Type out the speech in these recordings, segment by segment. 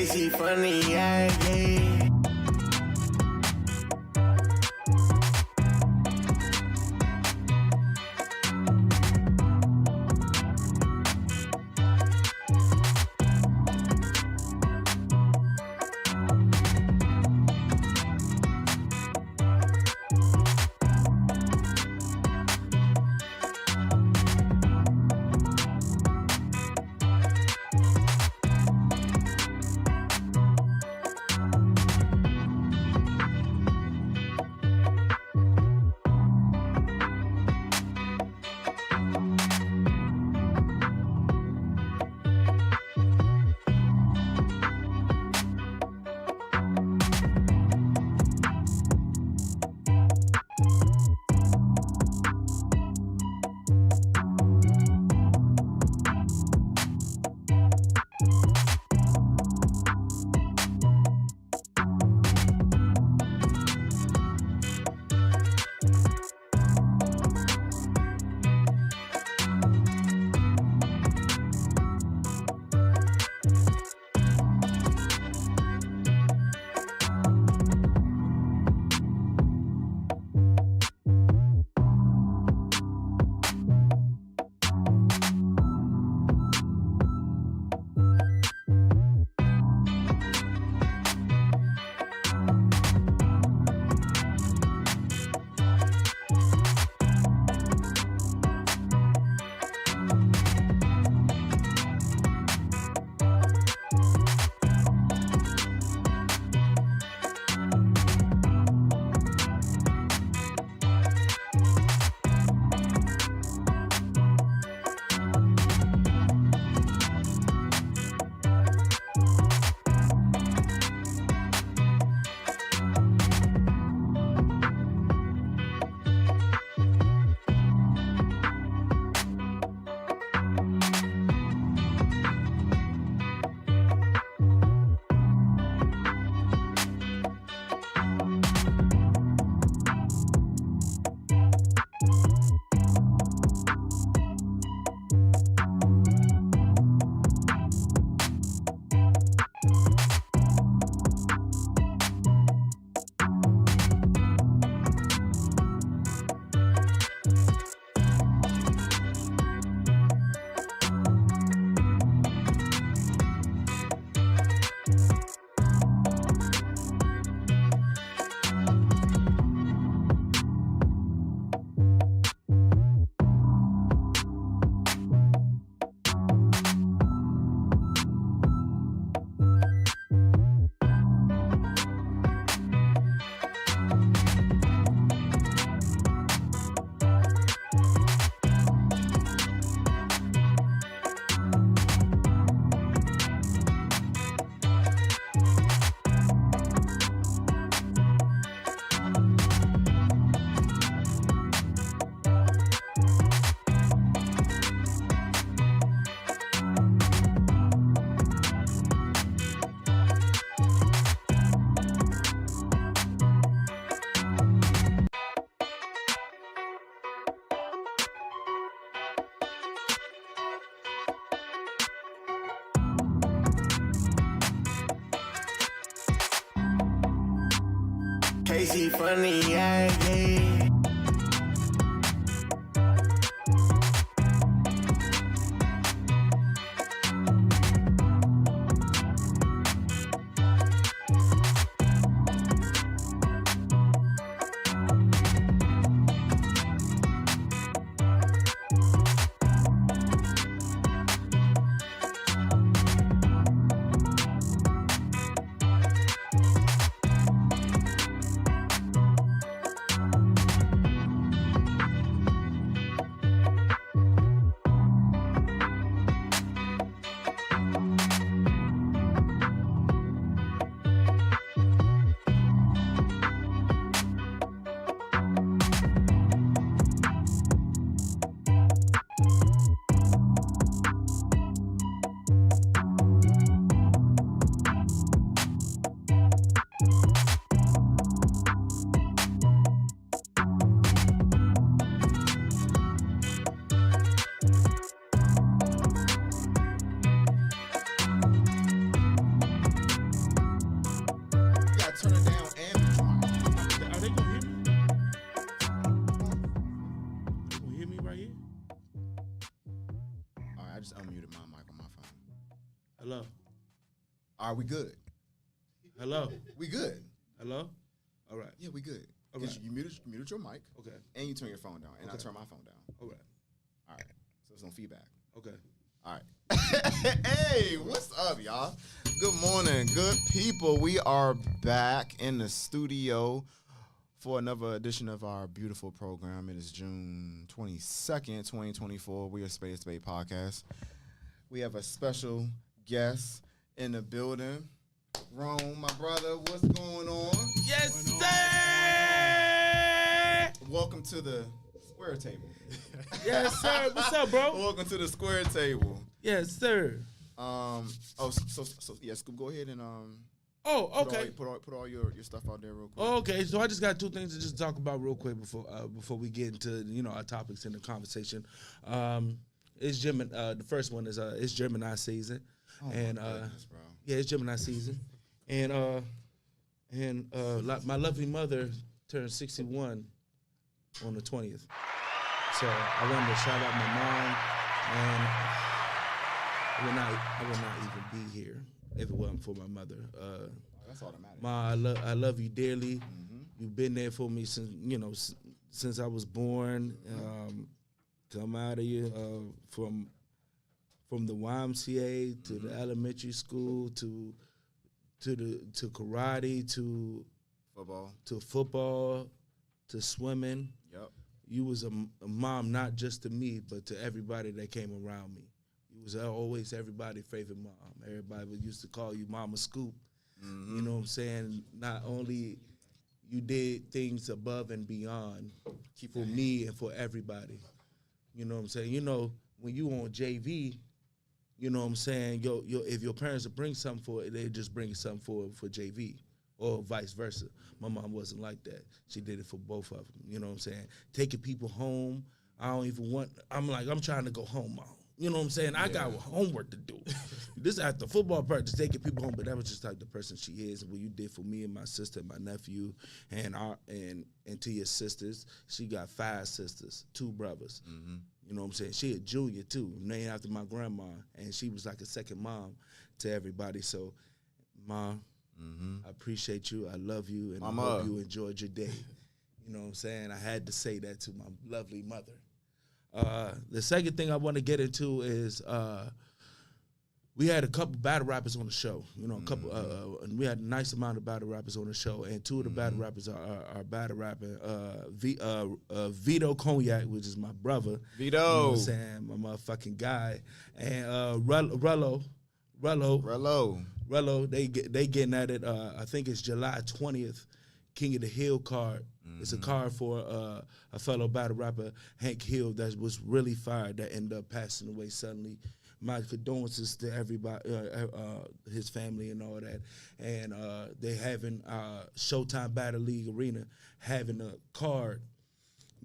Casey funny, yeah, yeah. Casey funny, yeah, yeah. just unmuted my mic on my phone. Hello. Are we good? Hello. We good. Hello. All right. Yeah, we good. All right. You muted your mic. Okay. And you turn your phone down. And I Okay. turn my phone down. All right. All right. So there's no feedback. Okay. All right. Hey, what's up, y'all? Good morning, good people. We are back in the studio for another edition of our beautiful program. It is June 22nd, 2024. We are Spades podcast. We have a special guest in the building. Rome, my brother, what's going on? Yes, sir. Welcome to the square table. Yes, sir. What's up, bro? Welcome to the square table. Yes, sir. Yeah, Scoop, go ahead and Oh, okay. Put all your stuff out there real quick. Okay, so I just got two things to just talk about real quick before we get into our topics in the conversation. It's Gemini. The first one is it's Gemini season, and my goodness, bro. yeah, it's Gemini season, and my lovely mother turned 61 on the 20th. So I wanted to shout out my mom, and I would not even be here if it wasn't for my mother. That's all that matters. Ma, I love you dearly. Mm-hmm. You've been there for me since I was born. Come out of you from the YMCA to the elementary school to karate to football to swimming. Yep. You was a mom not just to me but to everybody that came around me. You was always everybody's favorite mom. Everybody used to call you Mama Scoop. Mm-hmm. You know what I'm saying? Not only you did things above and beyond for me and for everybody. You know what I'm saying? You know, when you on JV, you know what I'm saying? If your parents would bring something for it, they just bring something for JV or vice versa. My mom wasn't like that. She did it for both of them. You know what I'm saying? Taking people home. I'm trying to go home, Mom. You know what I'm saying? I got homework to do. This after football practice, taking people home, but that was just like the person she is. And what you did for me and my sister and my nephew and to your sisters. She got 5 sisters, 2 brothers. Mm-hmm. You know what I'm saying? She a junior too, named after my grandma, and she was like a second mom to everybody. So, Mom, I appreciate you. I love you, and I hope you enjoyed your day. You know what I'm saying? I had to say that to my lovely mother. The second thing I want to get into is we had a couple battle rappers on the show. You know, and we had a nice amount of battle rappers on the show, and 2 of the battle rappers are battle rapping. Vito Cognac, which is my brother. Vito. You know what I'm saying? My motherfucking guy. And Rello. They getting at it. I think it's July 20th. King of the Hill card. It's a card for a fellow battle rapper, Hank Hill, that was really fired, that ended up passing away suddenly. My condolences to everybody, his family and all that. And they having Showtime Battle League Arena having a card.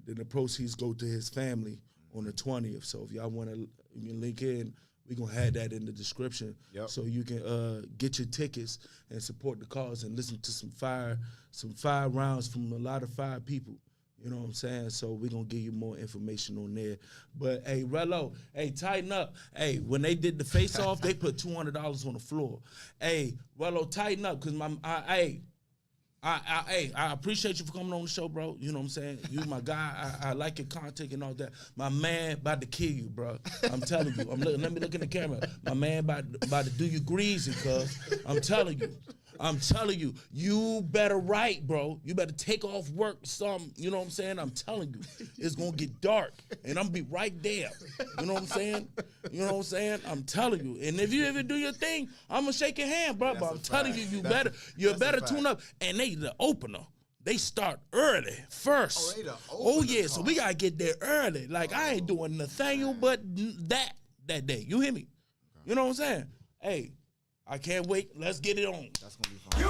Then the proceeds go to his family on the 20th. So if y'all want to link in, we're going to have that in the description. Yep. So you can get your tickets and support the cause and listen to some fire rounds from a lot of fire people. You know what I'm saying? So we're going to give you more information on there. But, hey, Rello, hey, tighten up. Hey, when they did the face-off, they put $200 on the floor. Hey, Rello, tighten up, because I appreciate you for coming on the show, bro. You know what I'm saying? You my guy. I like your content and all that. My man about to kill you, bro. I'm telling you. Let me look in the camera. My man about to do you greasy, cuz. I'm telling you. You better write, bro. You better take off work some. You know what I'm saying? I'm telling you. It's going to get dark, and I'm going to be right there. You know what I'm saying? I'm telling you. And if you ever do your thing, I'm going to shake your hand, bro. But I'm telling you, you better tune up. And they the opener. They start early first. Oh, they the oh opener yeah, call. So we got to get there early. Like, I ain't doing Nathaniel but that day. You hear me? You know what I'm saying? Hey, I can't wait. Let's get it on. That's going to be fun.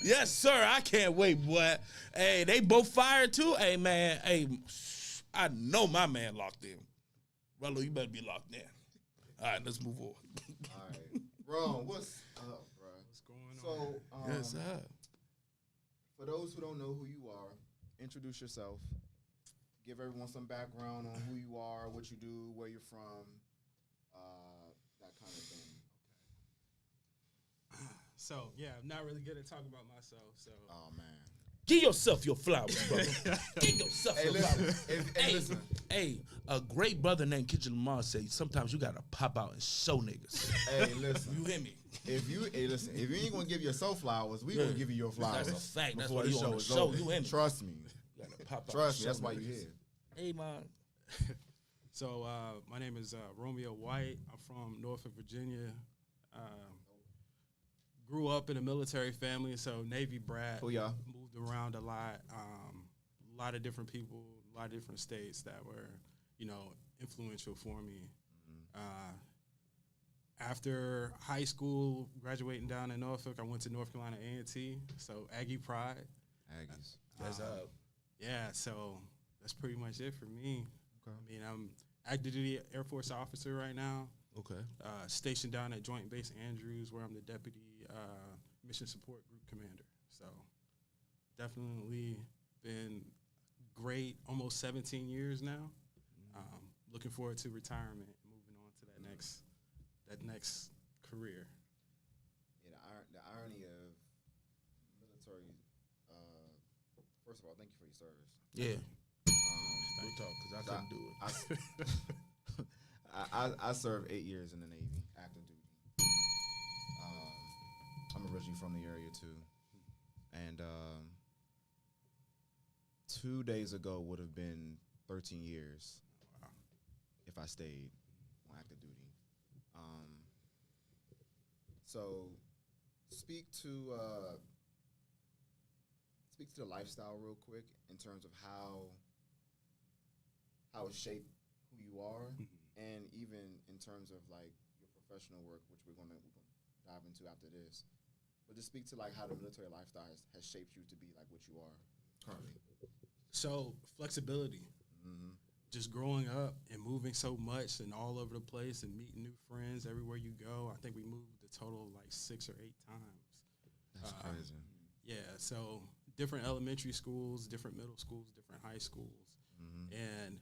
Yes, sir. I can't wait, boy. Hey, they both fired too. Hey, man. Hey, I know my man locked in. Rello, you better be locked in. All right, let's move on. All right. Ron, what's up, bro? What's going on? So, Yes, sir. for those who don't know who you are, introduce yourself give everyone some background on who you are, what you do, where you're from, that kind of thing. So, yeah, I'm not really good at talking about myself. So, Oh man. Give yourself your flowers, brother. Give yourself Hey, your flowers. listen. Hey, a great brother named Kitchen Lamar said sometimes you gotta pop out and show niggas. Hey, listen. You hear me? If you ain't gonna give yourself flowers, we gonna give you your flowers. That's a fact. That's before why the you on the is show. over. You hear me? Trust me. You gotta pop out. Trust me. and That's show why you niggas. here. Hey, man. so my name is Romeo White. I'm from Norfolk, Virginia. Grew up in a military family, so Navy brat. Oh, yeah. Moved around a lot of different people, a lot of different states that were, influential for me. After high school, graduating down in Norfolk, I went to North Carolina A&T, so Aggie Pride. Aggies. That's up. Yeah, so that's pretty much it for me. Okay. I mean, I'm active duty Air Force officer right now. Okay. Stationed down at Joint Base Andrews, where I'm the deputy mission support group commander. So definitely been great, almost 17 years now. Looking forward to retirement and moving on to that next career. Yeah, the irony of military. First of all, thank you for your service. Yeah. We'll talk because I couldn't do it. I served 8 years in the Navy, active duty. I'm originally from the area too, and 2 days ago would have been 13 years if I stayed on active duty. So speak to the lifestyle real quick in terms of how it shaped who you are. And even in terms of like your professional work, which we're gonna dive into after this, but just speak to like how the military lifestyle has shaped you to be like what you are currently. So flexibility, just growing up and moving so much and all over the place and meeting new friends everywhere you go. I think we moved a total of like 6 or 8 times. That's crazy. Yeah, so different elementary schools, different middle schools, different high schools, and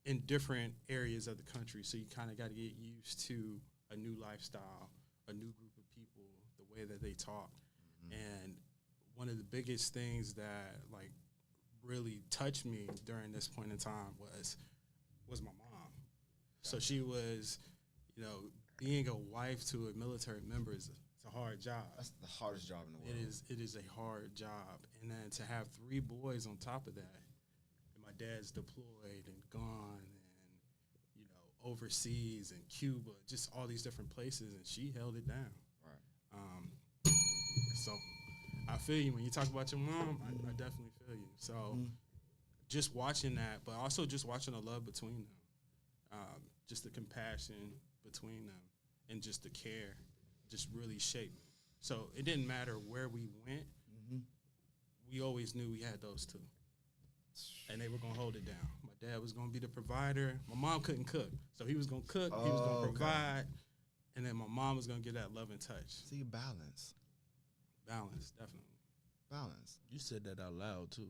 in different areas of the country. So you kind of got to get used to a new lifestyle, a new group of people, the way that they talk. And one of the biggest things that like really touched me during this point in time was my mom. So she was, being a wife to a military member is it's a hard job. That's the hardest job in the world. It is a hard job. And then to have 3 boys on top of that, and my dad's deployed and gone and, overseas and Cuba, just all these different places, and she held it down. Right. So I feel you. When you talk about your mom, I definitely feel you. So just watching that, but also just watching the love between them, just the compassion between them, and just the care just really shaped me. So it didn't matter where we went. We always knew we had those 2. And they were going to hold it down. My dad was going to be the provider. My mom couldn't cook. So he was going to cook. He was going to provide. And then my mom was going to get that love and touch. See, balance. Balance, definitely. Balance. You said that out loud too.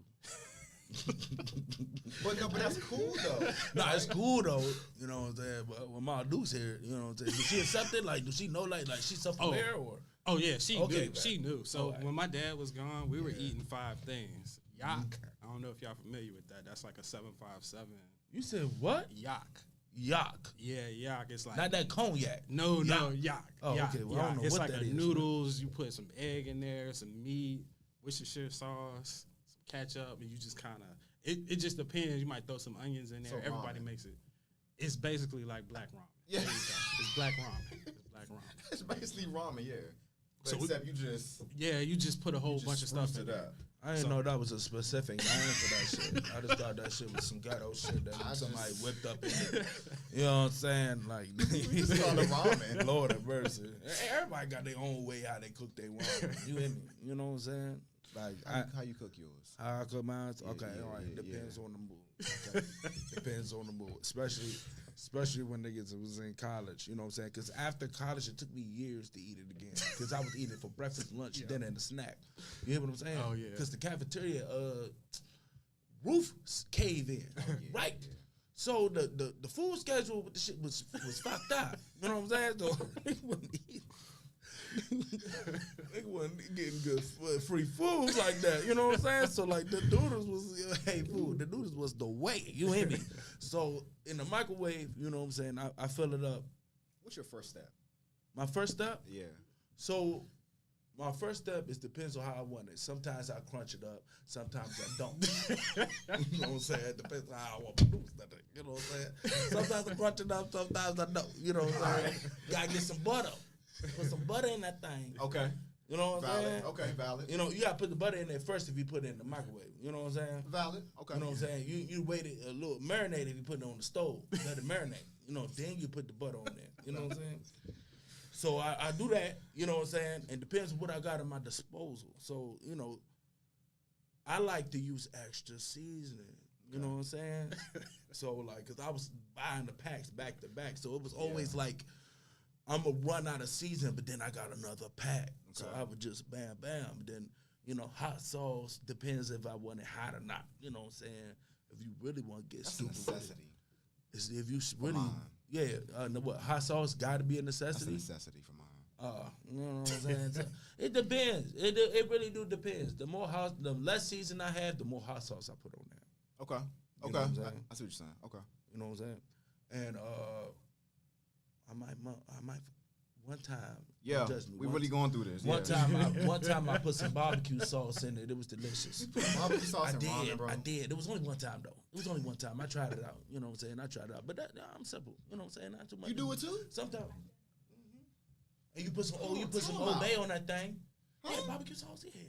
But that's cool though. Nah, it's cool though. You know what I'm saying? But when Ma Deuce here, you know what I'm saying? Does she accept it? Like, does she know like she's self-aware or? Oh, yeah, she Okay, knew. man. She knew. So All right. when my dad was gone, we were eating 5 things. Yak. I don't know if y'all familiar with that. That's like a 757. You said what? Yak. Yak. Yeah, yak. It's like Not that cognac. No, yak. Oh, yak, okay. Well, I don't know it's what like that a is. noodles. You put some egg in there, some meat, Worcestershire sauce, some ketchup, and you just kind of. It just depends. You might throw some onions in there. So Everybody ramen. makes it. It's basically like black ramen. Yeah. There you go. It's black ramen. It's black ramen. It's basically ramen, yeah. But So except you just Yeah, you just put a whole just bunch of stuff spruced in it there. up. I didn't know that was a specific name for that shit. I just thought that shit was some ghetto shit that somebody whipped up in it. You know what I'm saying? Like, We just call it ramen. Lord have mercy. Everybody got their own way how they cook their ramen. You hear me? You know what I'm saying? Like, How you cook yours? how I cook mine? Okay, yeah, all right. yeah, Depends on the mood. Okay. Depends on the mood. Especially when niggas was in college. You know what I'm saying? Because after college, it took me years to eat it again. Because I was eating it for breakfast, lunch, dinner, and a snack. You hear what I'm saying? Oh, yeah. Because the cafeteria roof cave in, right? So the food schedule with the shit was fucked up. You know what I'm saying? So they wasn't getting good free food like that. You know what I'm saying? So like the noodles was the noodles was the way. You hear me? So in the microwave, you know what I'm saying? I fill it up. What's your first step? My first step? Yeah. So my first step is depends on how I want it. Sometimes I crunch it up. Sometimes I don't. You know what I'm saying? Depends on how I want to produce that thing. You know what I'm saying? Sometimes I crunch it up. Sometimes I don't. You know what I'm saying? Gotta get some butter. Put some butter in that thing. Okay. You know what I'm Valid. saying? Okay, valid. You know, you gotta put the butter in there first if you put it in the microwave. You know what I'm saying? Valid. Okay. You know what I'm saying? You wait it a little marinate if you put it on the stove. Let it marinate. You know, then you put the butter on there. You know what I'm saying? So I do that, you know what I'm saying? And depends on what I got at my disposal. So, you know, I like to use extra seasoning. You know what I'm saying? So, like, because I was buying the packs back to back. So it was always like, I'm going to run out of season, but then I got another pack. Okay. So I would just bam, bam. Then, you know, hot sauce depends if I want it hot or not. You know what I'm saying? If you really want to get That's super a necessity. If you really, what hot sauce got to be a necessity. That's a necessity for mine. You know what I'm saying? So, it depends. It really do depends. The less season I have, the more hot sauce I put on there. Okay. You know what I'm saying? I see what you're saying. Okay. You know what I'm saying? And I might one time. Yeah, we really going through this. One time I put some barbecue sauce in it. It was delicious. Barbecue sauce and ramen, bro. I did. It was only one time though. It was only one time. I tried it out. You know what I'm saying? I tried it out. But I'm simple. You know what I'm saying? Not too much. You do it too? Sometimes. And you put some Old Bay on that thing. Huh? Yeah, barbecue sauce. Yeah.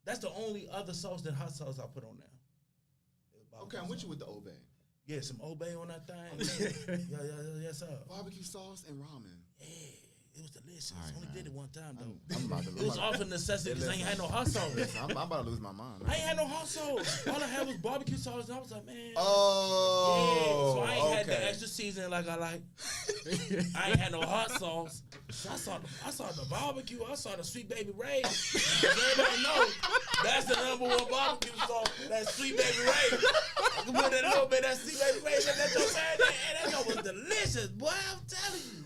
That's the only other sauce than hot sauce I put on there. Okay, I'm with you with the Old Bay. Yeah, some Old Bay on that thing. yeah, yes sir. Barbecue sauce and ramen. Yeah. It was delicious. Right, Only did it one time though. I'm about to, it was off of necessity because I ain't had no hot sauce. I'm about to lose my mind. I ain't had no hot sauce. All I had was barbecue sauce, and I was like, man. Oh. Yeah. So I ain't had the extra seasoning like I like. I ain't had no hot sauce. So I saw the barbecue. I saw the Sweet Baby Ray. Everybody know that's the #1 barbecue sauce. That Sweet Baby Ray. I can put that little bit of that Sweet Baby Ray in that joke, and that was delicious, boy. I'm telling you.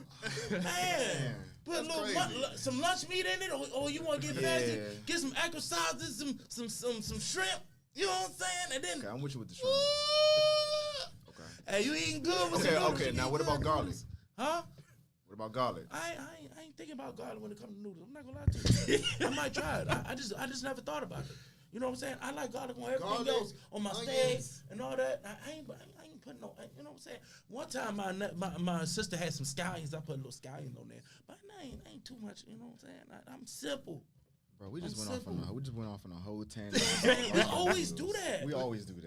Man, put a little some lunch meat in it, or you want to get fancy, get some aqua sauces, some shrimp. You know what I'm saying? And then I'm with you with the shrimp. Hey, you eating good? With Okay. Now what about garlic? Huh? What about garlic? I ain't thinking about garlic when it comes to noodles. I'm not gonna lie to you. I might try it. I just never thought about it. You know what I'm saying? I like garlic on everything else, on my steaks and all that. I ain't putting no. You know what I'm saying? One time my sister had some scallions. I put a little scallions on there, but I ain't too much. You know what I'm saying? I'm simple. Bro, we just went off on a whole tangent. We always do that. We always do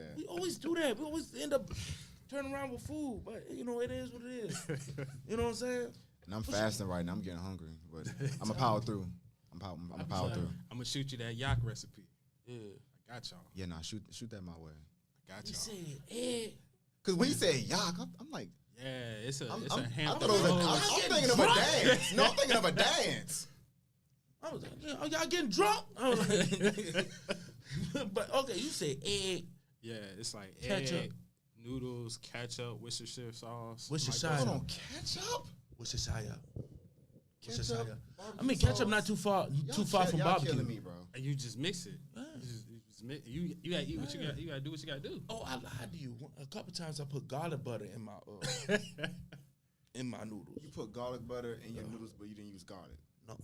that. We always end up turning around with food, but you know it is what it is. You know what I'm saying? And I'm fasting right now. I'm getting hungry, but I'm gonna power through. I'm power through. I'm gonna shoot you that yak recipe. Yeah, I got y'all. Yeah, nah, shoot that my way. I got y'all. You said, Cause when you say yak, I'm like, yeah, it's a I'm thinking of a dance. No, I'm thinking of a dance. I was like, are y'all getting drunk? But okay, you said egg. Yeah, it's like ketchup, egg, noodles, ketchup, Worcestershire sauce. Worcestershire. Hold on, ketchup? Worcestershire. Ketchup. I mean, ketchup not too far from barbecue. Killing me, bro. And you just mix it. Yeah. You gotta eat what you got. You gotta do what you gotta do. Oh, I lied to you. A couple times I put garlic butter in my in my noodles. You put garlic butter in your noodles, but you didn't use garlic. No,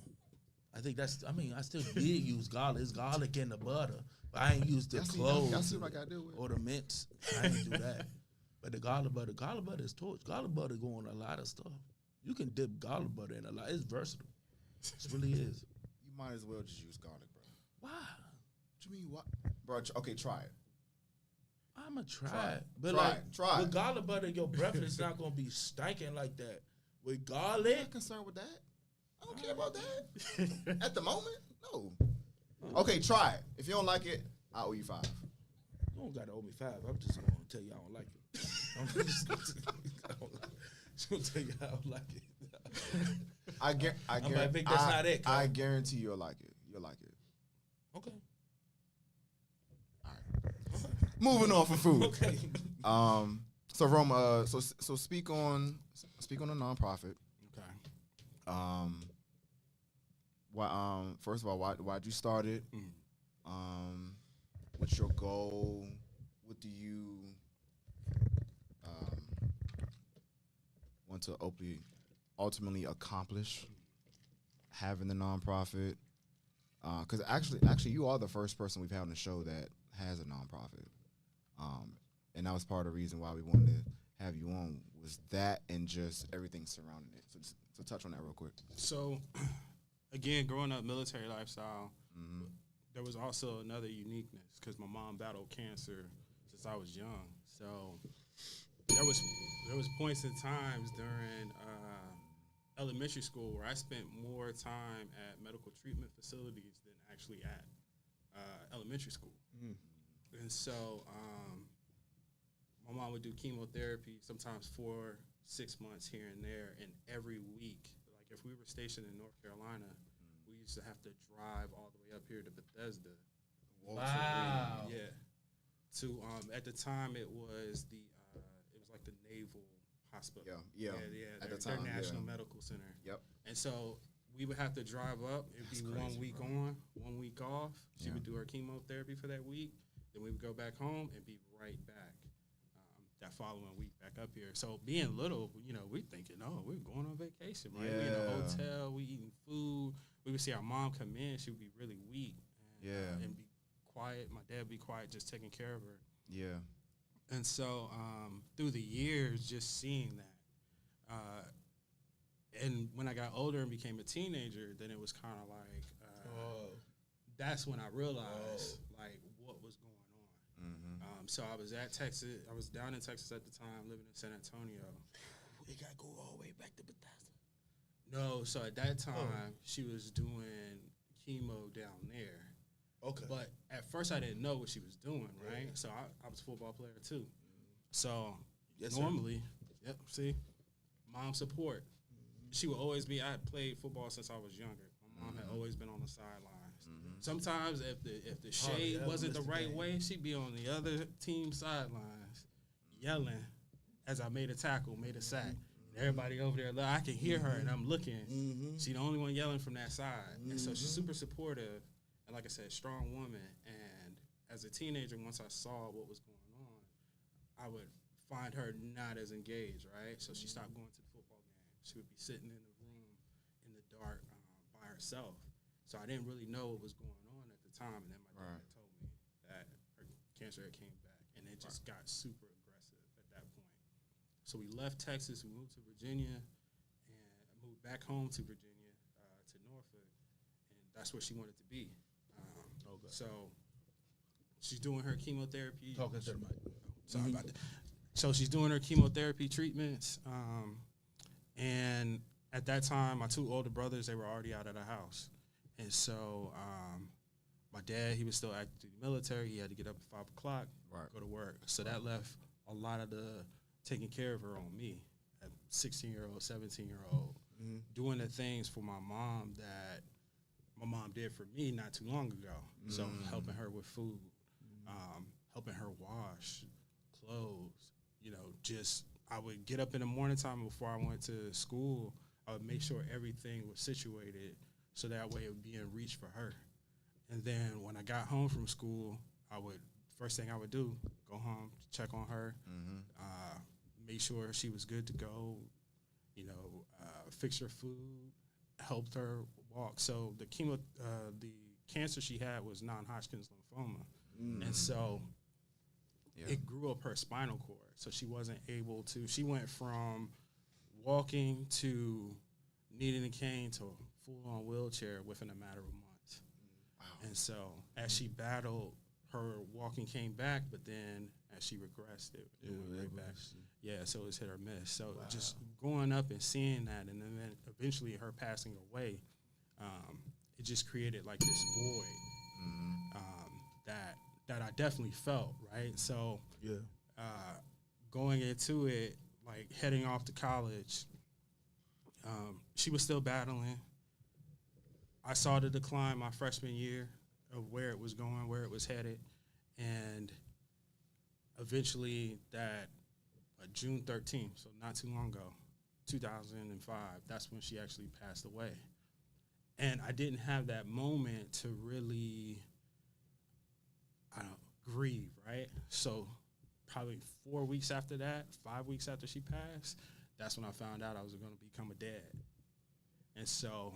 I think I still did use garlic. It's garlic in the butter, but I ain't used the cloves. Y'all see what I gotta do with or the mints. I ain't do that. But the garlic butter is torch. Garlic butter go on a lot of stuff. You can dip garlic butter in a lot. It's versatile. It really is. You might as well just use garlic, bro. Why? What you mean, what? Bro, okay, try it. I'm going to try it. But try it. With garlic butter, your breath is not going to be stinking like that. With garlic. I'm not concerned with that. I don't care about that. At the moment, no. Okay, try it. If you don't like it, I owe you 5. You don't got to owe me 5. I'm just going to tell you I don't like it. I'm just going to tell you I don't like it. I guarantee that's not it. I guarantee you'll like it. You'll like it. Okay. All right. moving on from food. So Rome, so speak on a nonprofit. Okay. First of all, why'd you start it? What's your goal? What do you want to ultimately accomplish having the nonprofit? Because actually, you are the first person we've had on the show that has a nonprofit, and that was part of the reason why we wanted to have you on, was that and just everything surrounding it. So touch on that real quick. So, again, growing up military lifestyle, there was also another uniqueness because my mom battled cancer since I was young. So there was points in times during elementary school where I spent more time at medical treatment facilities than actually at elementary school. And so my mom would do chemotherapy sometimes 4-6 months here and there, and every week, like if we were stationed in North Carolina, we used to have to drive all the way up here to Bethesda. Wow. Yeah. To at the time it was like the Naval Hospital. Yeah. At the time, National Medical Center. Yep. And so we would have to drive up. It'd be That's 1 week bro. on, 1 week off. She Yeah. would do her chemotherapy for that week. Then we would go back home and be right back that following week back up here. So being little, we thinking, oh, we're going on vacation, right? We in a Yeah. hotel, we eating food. We would see our mom come in. She would be really weak. And be quiet. My dad would be quiet, just taking care of her. Yeah. And so through the years, just seeing that. And when I got older and became a teenager, then it was kind of like, that's when I realized, like, what was going on. So I was down in Texas at the time, living in San Antonio. We got to go all the way back to Bethesda. No, so at that time, she was doing chemo down there. Okay. But at first, I didn't know what she was doing, right? So I was a football player, too. So normally, mom support. She would always be, I had played football since I was younger. My mom had always been on the sidelines. Sometimes if the shade wasn't the right way, she'd be on the other team sidelines yelling as I made a tackle, made a sack. And everybody over there, I can hear her, and I'm looking. She the only one yelling from that side. And so she's super supportive. And like I said, strong woman. And as a teenager, once I saw what was going on, I would find her not as engaged, right? So she stopped going to the football game. She would be sitting in the room in the dark by herself. So I didn't really know what was going on at the time. And then my dad told me that her cancer had came back. And it just got super aggressive at that point. So we left Texas. We moved to Virginia and moved back home to Virginia, to Norfolk. And that's where she wanted to be. So she's doing her chemotherapy. Talking to the mic. Sorry about that. So she's doing her chemotherapy treatments. And at that time, my two older brothers, they were already out of the house. And so my dad, he was still active duty military. He had to get up at 5 o'clock, go to work. So that left a lot of the taking care of her on me, a 16-year-old, 17-year-old, doing the things for my mom that my mom did for me not too long ago. So helping her with food, helping her wash clothes, just I would get up in the morning time before I went to school. I would make sure everything was situated so that way it would be in reach for her. And then when I got home from school, first thing I would do, go home, check on her, make sure she was good to go, fix her food, helped her walk. So the cancer she had was non-Hodgkin's lymphoma. And so it grew up her spinal cord. So she wasn't able to, she went from walking to needing a cane to a full-on wheelchair within a matter of months. Wow. And so as she battled, her walking came back, but then as she regressed, it went right back. Yeah, so it was hit or miss. So just growing up and seeing that, and then eventually her passing away, it just created like this void that I definitely felt, right? So going into it, like heading off to college, she was still battling. I saw the decline my freshman year of where it was going, where it was headed, and eventually that June 13th, so not too long ago, 2005, that's when she actually passed away. And I didn't have that moment to really, grieve, right? So probably 4 weeks after that, 5 weeks after she passed, that's when I found out I was going to become a dad. And so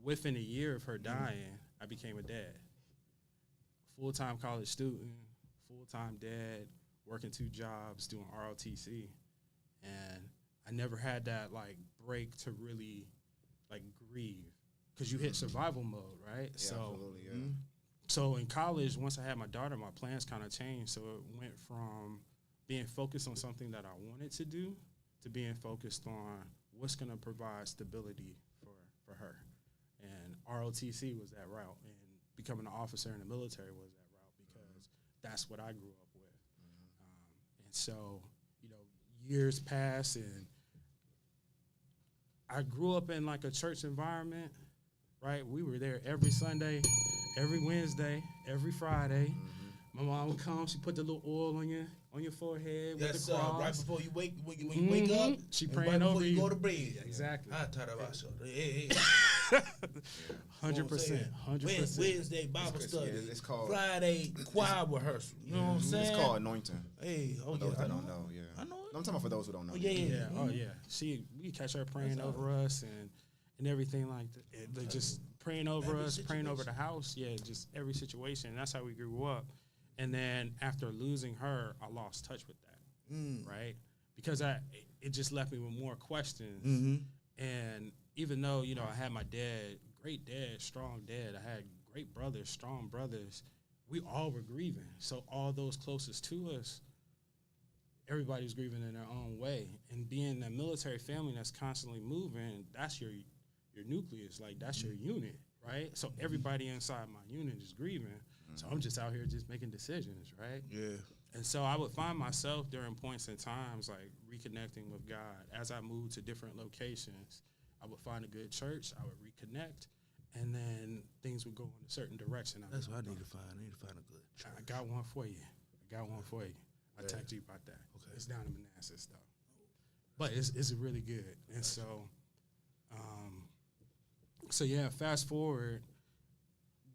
within a year of her dying, I became a dad. Full-time college student, full-time dad, working 2 jobs, doing ROTC. And I never had that, like, break to really, like, grieve. Because you hit survival mode, right? Yeah, absolutely, yeah. So in college, once I had my daughter, my plans kind of changed. So it went from being focused on something that I wanted to do to being focused on what's going to provide stability for her. And ROTC was that route, and becoming an officer in the military was that route because that's what I grew up with. And so, years pass, and I grew up in like a church environment, right? We were there every Sunday, every Wednesday, every Friday. My mom would come. She put the little oil on your forehead with the cross. Right before you wake, when you wake up, she and praying right over before you you. go to bed. Exactly. I tell about so. 100%. Wednesday Bible study. Yeah, it's called Friday choir rehearsal. You know what I'm saying? It's called anointing. Hey, For those that don't know, yeah. I know it. I'm talking about for those who don't know. Yeah. Oh yeah. We catch her praying over us and everything like that. Like just praying over Every us, praying over situation. the house. Yeah, just every situation. That's how we grew up. And then after losing her, I lost touch with that. Right? Because it just left me with more questions. And even though, I had my dad, great dad, strong dad, I had great brothers, strong brothers, we all were grieving. So all those closest to us, everybody was grieving in their own way. And being a military family that's constantly moving, that's your nucleus, like that's your unit, right? So everybody inside my unit is grieving. So I'm just out here just making decisions, right? Yeah. And so I would find myself during points in times like reconnecting with God. As I moved to different locations, I would find a good church, I would reconnect, and then things would go in a certain direction. That's what I need to find. I need to find a good church. I got one for you. I text you about that. Okay. It's down in Manassas, though. But it's really good. And so, fast forward,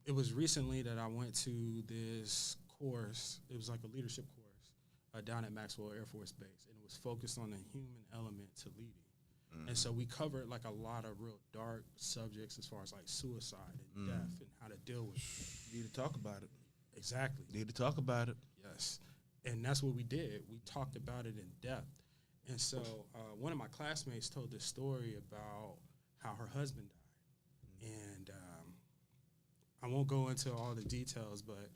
it was recently that I went to this course. It was like a leadership course down at Maxwell Air Force Base, and it was focused on the human element to leading. And so we covered like a lot of real dark subjects as far as like suicide and death and how to deal with it. Need to talk about it. Exactly. Need to talk about it. Yes. And that's what we did. We talked about it in depth. And so one of my classmates told this story about how her husband died. And I won't go into all the details, but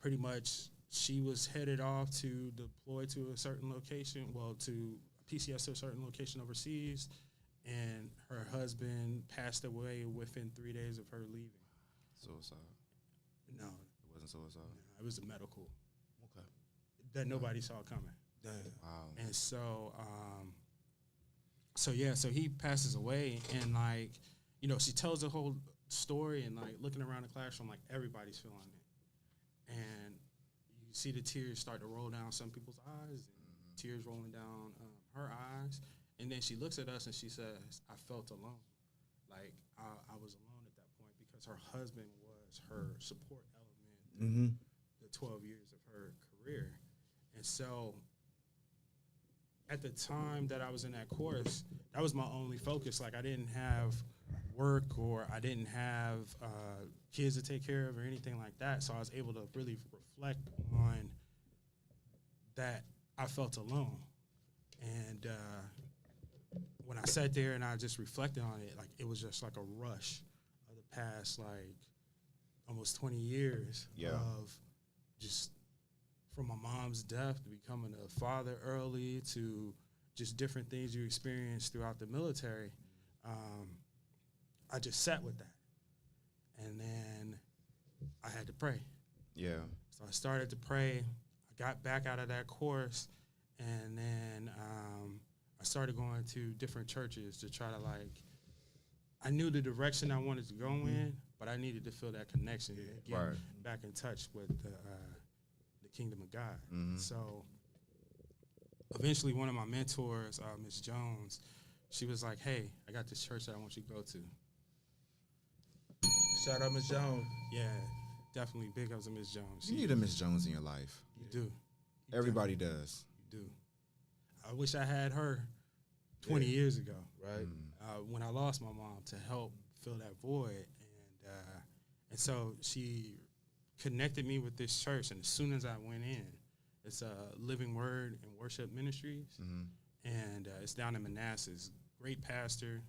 pretty much she was headed off to deploy to a certain location, to PCS to a certain location overseas, and her husband passed away within 3 days of her leaving. Suicide. No. It wasn't suicide. It was a medical. Okay. That nobody saw coming. Damn. Wow. And so, so he passes away, and like, she tells the whole story, and like looking around the classroom, like everybody's feeling it, and you see the tears start to roll down some people's eyes, and tears rolling down her eyes, and then she looks at us and she says, "I felt alone, like I was alone at that point because her husband was her support element through the 12 years of her career." And so at the time that I was in that course, that was my only focus. Like I didn't have work or I didn't have kids to take care of or anything like that. So I was able to really reflect on that I felt alone. And when I sat there and I just reflected on it, like it was just like a rush of the past, like almost 20 years of just from my mom's death to becoming a father early to just different things you experience throughout the military. I just sat with that. And then I had to pray. Yeah. So I started to pray. I got back out of that course, and then I started going to different churches to try to I knew the direction I wanted to go in, but I needed to feel that connection, get back in touch with the kingdom of God. Mhm. So eventually one of my mentors, Miss Jones, she was like, hey, I got this church that I want you to go to. Shout out Miss Jones. Yeah, definitely big ups to Miss Jones. You need a Miss Jones in your life. You do. You Everybody definitely does. do. I wish I had her 20 years ago. Right. When I lost my mom, to help fill that void, and so she connected me with this church. And as soon as I went in, it's a Living Word and Worship Ministries, and it's down in Manassas. Great pastor.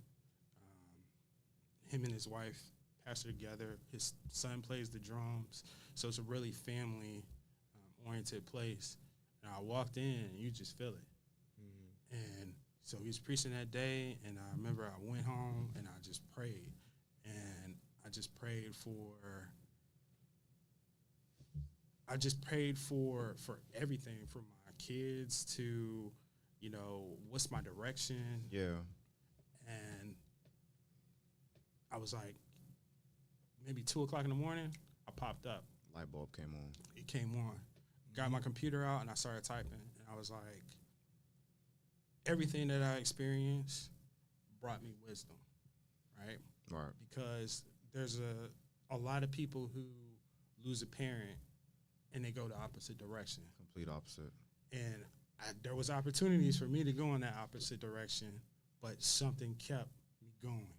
Him and his wife pastor together. His son plays the drums, so it's a really family oriented place. And I walked in, and you just feel it. And so he was preaching that day, and I remember I went home and I just prayed. And I just prayed for everything, from my kids to, what's my direction. Yeah. And I was like, maybe 2:00 in the morning, I popped up. Light bulb came on. It came on. Got my computer out and I started typing. And I was like, everything that I experienced brought me wisdom, right? Right. Because there's a lot of people who lose a parent and they go the opposite direction. Complete opposite. And there was opportunities for me to go in that opposite direction, but something kept me going.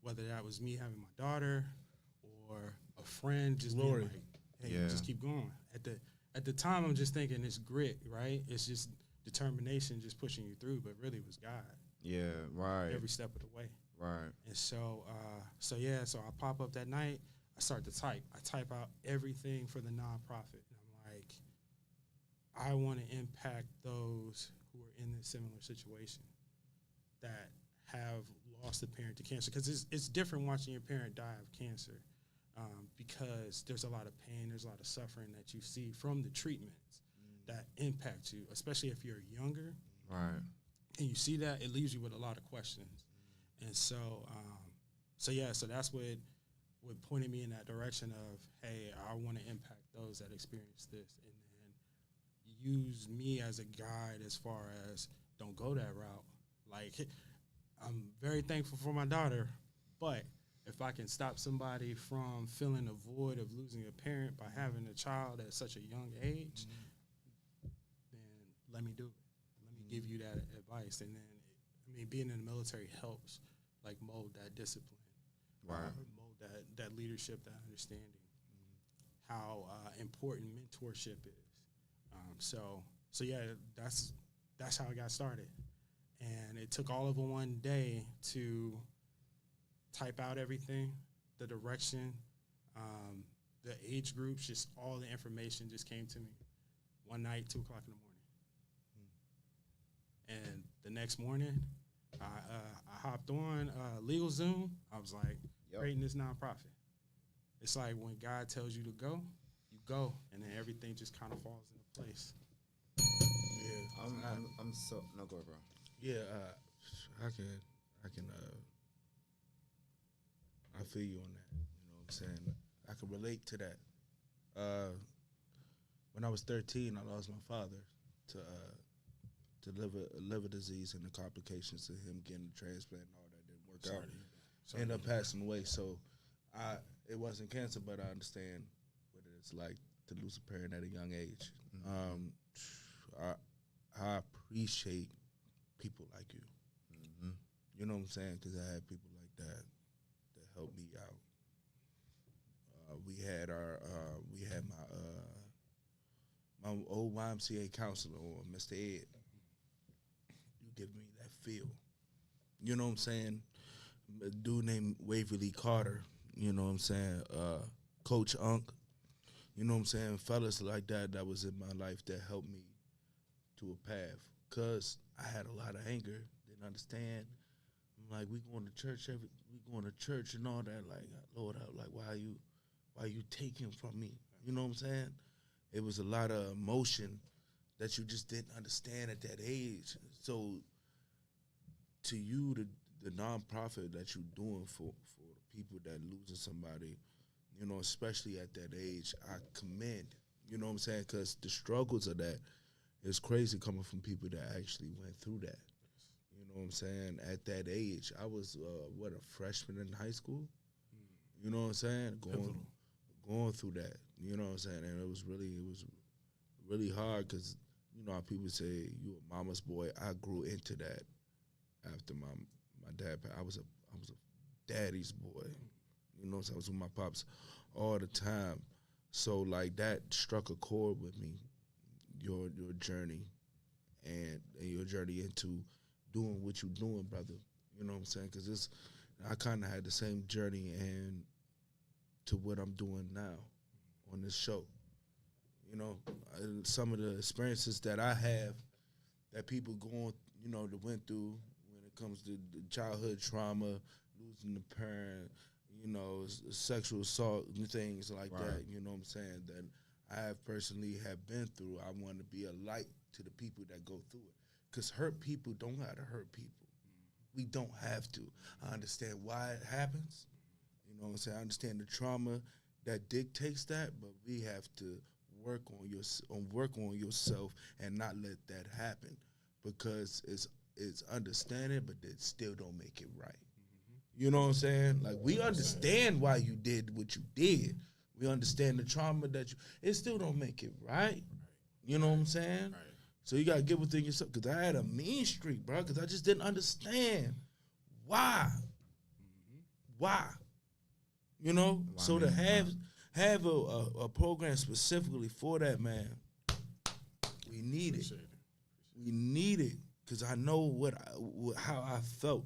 Whether that was me having my daughter or a friend just being like, hey, Yeah. just keep going. At the time, I'm just thinking it's grit, right? It's just determination just pushing you through, but really it was God Yeah, right. every step of the way. Right. And so I pop up that night, I start to type. I type out everything for the nonprofit. And I'm like, I want to impact those who are in this similar situation that have lost a parent to cancer. Because it's different watching your parent die of cancer, because there's a lot of pain, there's a lot of suffering that you see from the treatments that impact you, especially if you're younger. Right. And you see that, it leaves you with a lot of questions. And so that's what pointed me in that direction of, hey, I want to impact those that experience this, and then use me as a guide as far as don't go that route. Like, I'm very thankful for my daughter, but if I can stop somebody from feeling a void of losing a parent by having a child at such a young age, then let me do it. Let me give you that advice. And then, being in the military helps, like, mold that discipline. Right. Mold that leadership, that understanding, how important mentorship is. So yeah, that's how I got started. And it took all of one day to type out everything, the direction, the age groups, just all the information just came to me one night, 2:00 in the morning. And the next morning, I hopped on LegalZoom. I was like, creating this nonprofit. It's like when God tells you to go, you go, and then everything just kind of falls into place. Yeah. I'm so no go, bro. Yeah, I feel you on that. You know what I'm saying? I can relate to that. When I was 13, I lost my father to liver disease, and the complications of him getting the transplant and all that didn't work out. Ended up passing away. So it wasn't cancer, but I understand what it's like to lose a parent at a young age. I appreciate people like you. You know what I'm saying? Because I had people like that helped me out. We had my old YMCA counselor, or Mr. Ed. You give me that feel. You know what I'm saying? A dude named Waverly Carter. You know what I'm saying? Coach Unk. You know what I'm saying? Fellas like that was in my life that helped me to a path. Cause I had a lot of anger, didn't understand. I'm like, we going to church and all that. Like, Lord, I'm like, why you taking from me? You know what I'm saying? It was a lot of emotion that you just didn't understand at that age. So to you, the nonprofit that you're doing for the people that losing somebody, you know, especially at that age, I commend You know what I'm saying? Because the struggles of that is crazy coming from people that actually went through that. You know what I'm saying? At that age, I was a freshman in high school. You know what I'm saying? Going through that. You know what I'm saying? And it was really hard because you know how people say you a mama's boy. I grew into that after my dad. I was a daddy's boy. You know, so I was with my pops all the time. So like that struck a chord with me. Your journey and your journey into doing what you're doing, brother. You know what I'm saying? Because I kind of had the same journey and to what I'm doing now on this show. You know, some of the experiences that I have that people that went through when it comes to the childhood trauma, losing a parent, sexual assault and things like that, you know what I'm saying, that I have personally have been through. I want to be a light to the people that go through it. Because hurt people don't have to hurt people. We don't have to. I understand why it happens. You know what I'm saying? I understand the trauma that dictates that, but we have to work on yourself and not let that happen, because it's understanding, but it still don't make it right. You know what I'm saying? Like, we understand why you did what you did. We understand the trauma it still don't make it right. You know what I'm saying? Right. So you got to get within yourself, because I had a mean streak, bro, because I just didn't understand why. Why? You know? So to have a program specifically for that, man, we need it. We need it, because I know how I felt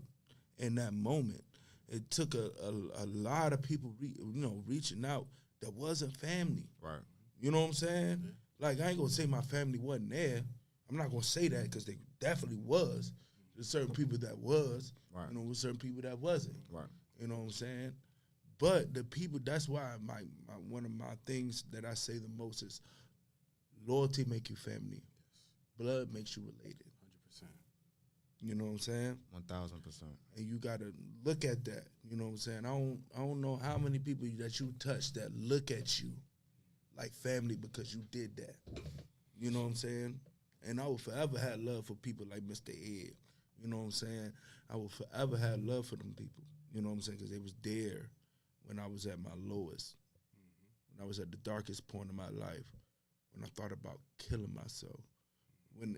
in that moment. It took a lot of people, reaching out that wasn't family. Right. You know what I'm saying? Like, I ain't going to say my family wasn't there. I'm not going to say that, because they definitely was. There's certain people that was. Right. With certain people that wasn't. Right. You know what I'm saying? But the people, that's why one of my things that I say the most is loyalty make you family. Blood makes you related. 100%. You know what I'm saying? 1,000%. And you got to look at that. You know what I'm saying? I don't know how many people that you touch that look at you like family because you did that. You know what I'm saying? And I will forever have love for people like Mr. Ed. You know what I'm saying? I will forever have love for them people. You know what I'm saying? Because they was there when I was at my lowest, when I was at the darkest point of my life, when I thought about killing myself, when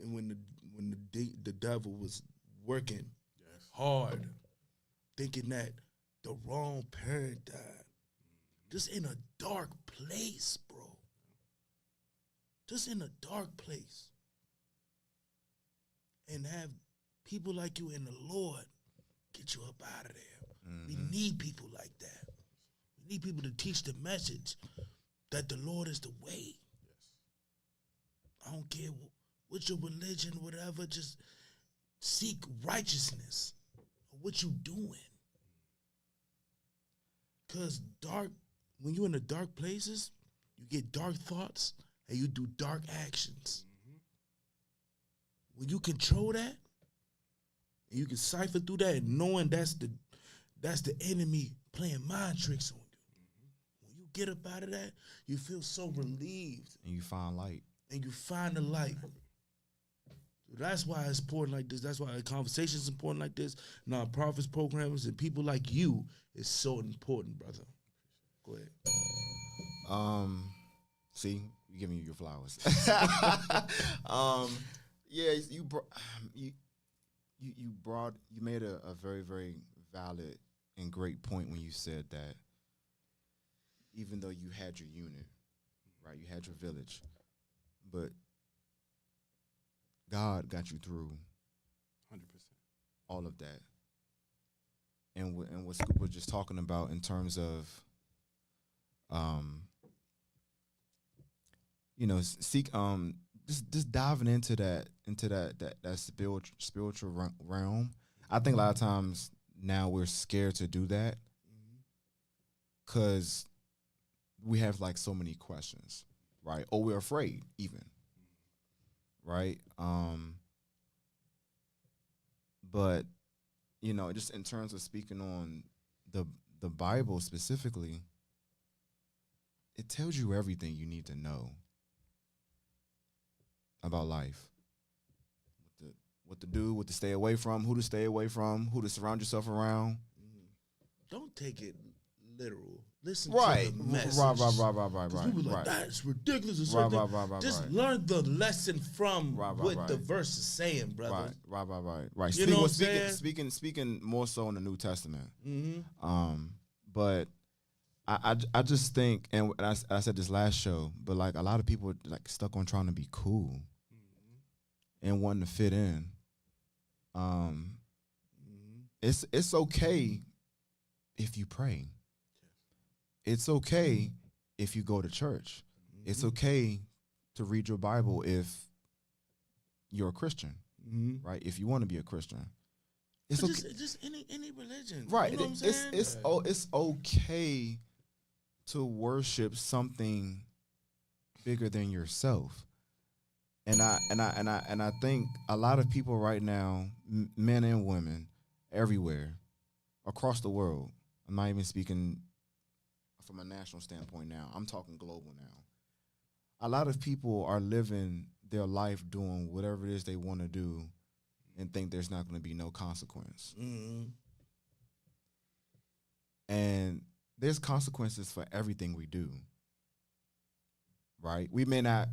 the devil was working hard, thinking that the wrong parent died, just in a dark place, bro. Just in a dark place. And have people like you in the Lord get you up out of there. We need people like that. We need people to teach the message that the Lord is the way. Yes. I don't care what your religion, whatever, just seek righteousness. What you doing? Because when you're in the dark places, you get dark thoughts and you do dark actions. When you control that, and you can cipher through that, and knowing that's the enemy playing mind tricks on you. When you get up out of that, you feel so relieved. And you find light. And you find the light. So that's why it's important like this. That's why conversations important like this. Non-profits programs and people like you is so important, brother. Go ahead. See, you giving you your flowers. Yeah, you made a very, very valid and great point when you said that even though you had your unit, right, you had your village, but God got you through 100% all of that. And what Scoop was just talking about in terms of seek just diving into that spiritual realm. I think a lot of times now we're scared to do that because we have like so many questions, right? Or we're afraid even, right? But just in terms of speaking on the Bible specifically, it tells you everything you need to know about life. What to do, what to stay away from, who to stay away from, who to surround yourself around. Don't take it literal. Listen Right. to the message. Right. People be like, that's ridiculous. It's Right. Just learn the lesson from what the verse is saying, brother. Right. You know what I'm saying? Speaking more so in the New Testament. Mm-hmm. But I just think, and I said this last show, but like a lot of people are like stuck on trying to be cool and wanting to fit in. It's okay if you pray. It's okay if you go to church. It's okay to read your Bible if you're a Christian, right? If you want to be a Christian, it's okay. Just any religion, right? You know what I'm saying? It's okay to worship something bigger than yourself. And I think a lot of people right now, men and women, everywhere, across the world. I'm not even speaking from a national standpoint now. I'm talking global now. A lot of people are living their life doing whatever it is they want to do and think there's not going to be no consequence. And there's consequences for everything we do. Right? We may not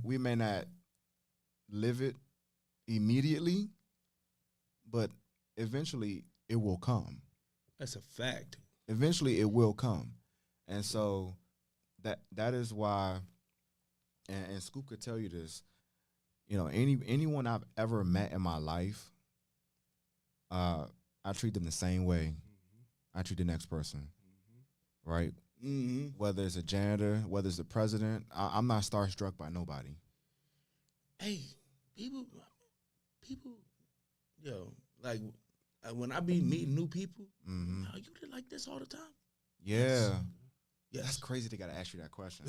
live it immediately, but eventually it will come. That's a fact. Eventually it will come. And so that is why, and Scoop could tell you this, you know, anyone I've ever met in my life, I treat them the same way I treat the next person, right? Whether it's a janitor, whether it's the president, I'm not starstruck by nobody. Hey, people, yo, like when I be meeting new people, are you like this all the time? Yeah. Yes. That's crazy they got to ask you that question.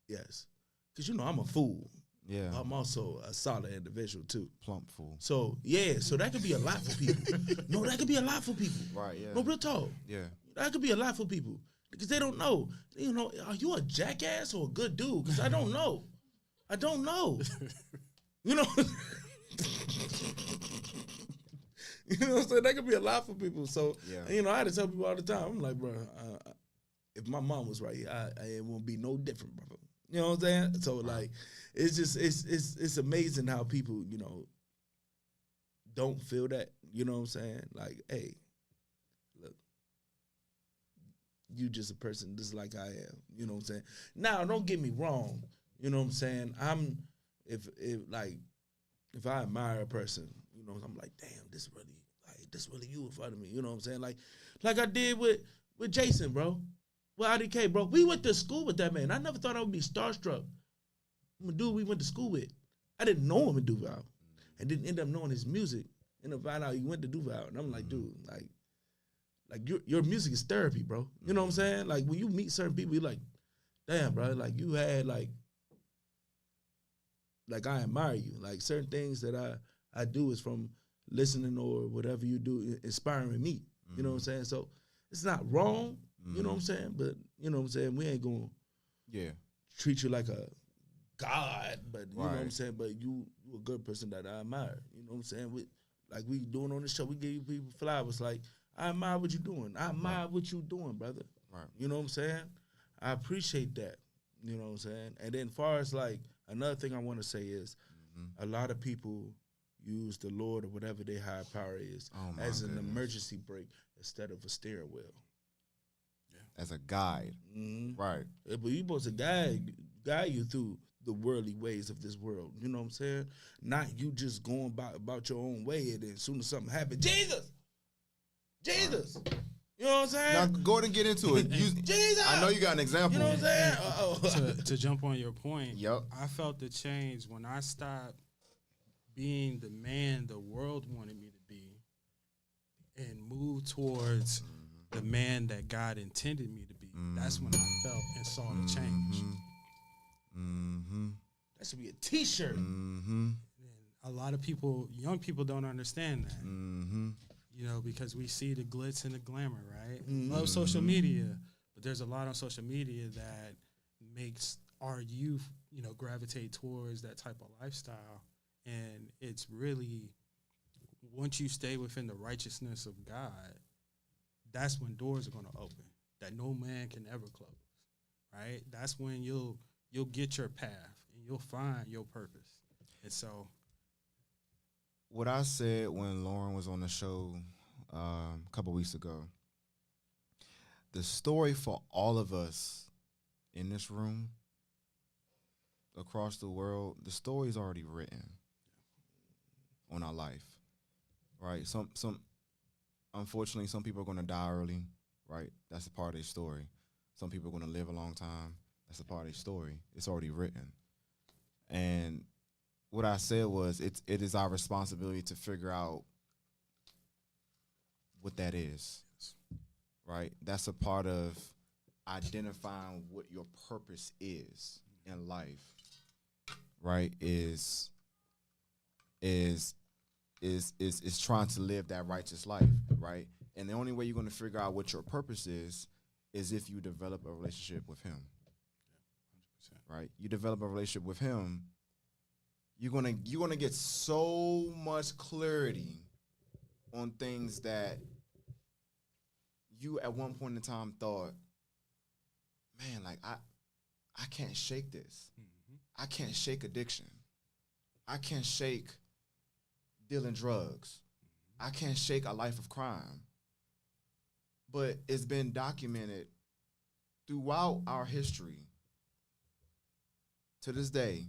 Yes. Because, you know, I'm a fool. Yeah. I'm also a solid individual, too. Plump fool. So, yeah, so that could be a lot for people. No, that could be a lot for people. Right, yeah. No, real talk. Yeah. That could be a lot for people. Because they don't know. You know, are you a jackass or a good dude? Because I don't know. I don't know. You know? You know what I'm saying? That could be a lot for people. So, you know, I had to tell people all the time. I'm like, bro, if my mom was right here, it won't be no different, brother. You know what I'm saying? So, like, it's just, it's amazing how people, you know, don't feel that. You know what I'm saying? Like, hey, look, you just a person just like I am. You know what I'm saying? Now, don't get me wrong. You know what I'm saying? If I admire a person, you know, I'm like, damn, this really you in front of me. You know what I'm saying? Like I did with Jason, bro. With IDK, bro. We went to school with that man. I never thought I would be starstruck. I'm a dude we went to school with. I didn't know him in Duval. And didn't end up knowing his music. And I found out he went to Duval. And I'm like, dude, like your music is therapy, bro. You know what I'm saying? Like when you meet certain people, you're like, damn, bro, like you had like I admire you. Like certain things that I do is from listening or whatever you do, inspiring me. You know what I'm saying? So it's not wrong, you know what I'm saying? But you know what I'm saying? We ain't gonna treat you like a god, but you know what I'm saying? But you a good person that I admire. You know what I'm saying? Like we doing on this show, we give you people flowers. Like I admire what you're doing. I admire what you're doing, brother. Right. You know what I'm saying? I appreciate that. You know what I'm saying? And then far as like another thing I want to say is a lot of people use the Lord or whatever their higher power is as an emergency brake instead of a steering wheel. Yeah. As a guide. Right. But you're supposed to guide you through the worldly ways of this world. You know what I'm saying? Not you just going about your own way and then as soon as something happens, Jesus! Right. You know what I'm saying? Now go ahead and get into it. Jesus! I know you got an example. You know what I'm saying? To jump on your point, Yep. I felt the change when I stopped being the man the world wanted me to be and moved towards the man that God intended me to be. That's when I felt and saw the change. That should be a T-shirt. And a lot of people, young people, don't understand that. You know, because we see the glitz and the glamour, right? Love social media, but there's a lot on social media that makes are you, gravitate towards that type of lifestyle? And it's really, once you stay within the righteousness of God, that's when doors are going to open that no man can ever close, right? That's when you'll get your path and you'll find your purpose. And so, what I said when Lauren was on the show a couple weeks ago, the story for all of us in this room, across the world, the story is already written on our life, right? Unfortunately, some people are going to die early, right? That's a part of their story. Some people are going to live a long time. That's a part of their story. It's already written. And what I said was it is our responsibility to figure out what that is, right? That's a part of identifying what your purpose is in life, right? Is trying to live that righteous life, right? And the only way you're going to figure out what your purpose is if you develop a relationship with him, right? You develop a relationship with him, you're gonna get so much clarity on things that you at one point in time thought, man, like I can't shake this. Mm-hmm. I can't shake addiction. I can't shake dealing drugs. I can't shake a life of crime. But it's been documented throughout our history to this day,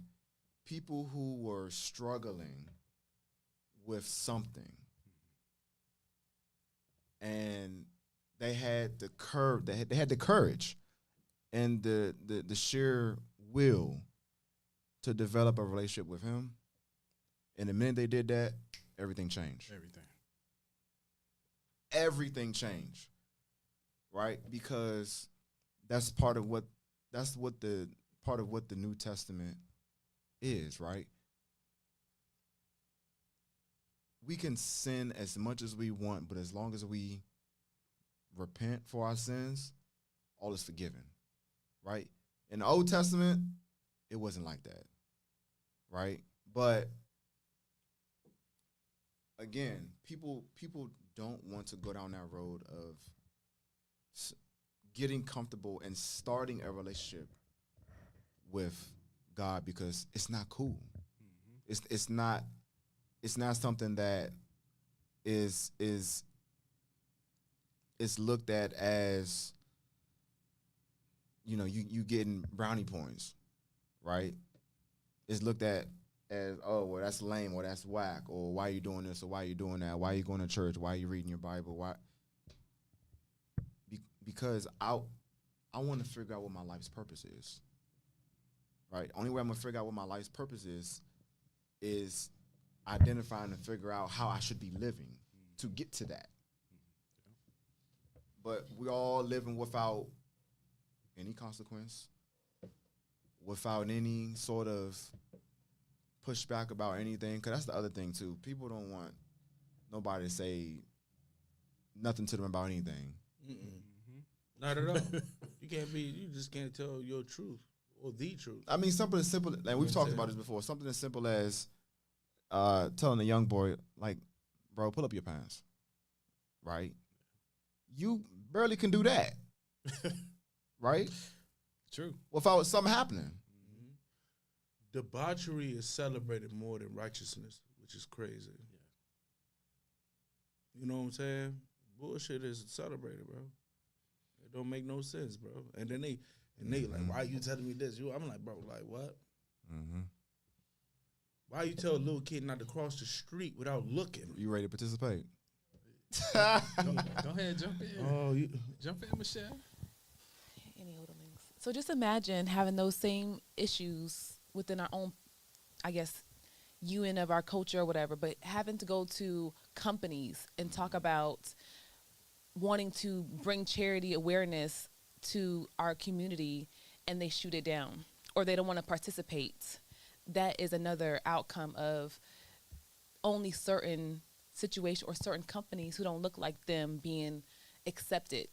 people who were struggling with something and they had the courage and the sheer will to develop a relationship with him. And the minute they did that, everything changed. Everything changed, right? Because that's part of what the New Testament is, right? We can sin as much as we want, but as long as we repent for our sins, all is forgiven, right? In the Old Testament, it wasn't like that, right? But again, people don't want to go down that road of getting comfortable and starting a relationship with God because it's not cool. Mm-hmm. It's not something that is looked at as, you getting brownie points, right? It's looked at as, oh, well, that's lame, or that's whack, or why are you doing this, or why are you doing that? Why are you going to church? Why are you reading your Bible? Why? Because I want to figure out what my life's purpose is, right? Only way I'm going to figure out what my life's purpose is identifying and figure out how I should be living to get to that. But we're all living without any consequence, without any sort of pushback about anything. Because that's the other thing, too. People don't want nobody to say nothing to them about anything. Mm-hmm. Not at all. You just can't tell your truth or the truth. I mean, something as simple, like we've talked about this before, something as simple as telling a young boy, like, bro, pull up your pants, right? You barely can do that, right? True. Without something happening. Mm-hmm. Debauchery is celebrated more than righteousness, which is crazy. Yeah. You know what I'm saying? Bullshit is celebrated, bro. It don't make no sense, bro. And then they like, why are you telling me this? I'm like, bro, like what? Mm-hmm. Why you tell a little kid not to cross the street without looking? You ready to participate? Go ahead, jump in. Jump in, Michelle. Any odorlings. So just imagine having those same issues within our own, I guess, unit of our culture or whatever, but having to go to companies and talk about wanting to bring charity awareness to our community and they shoot it down or they don't want to participate. That is another outcome of only certain situations or certain companies who don't look like them being accepted.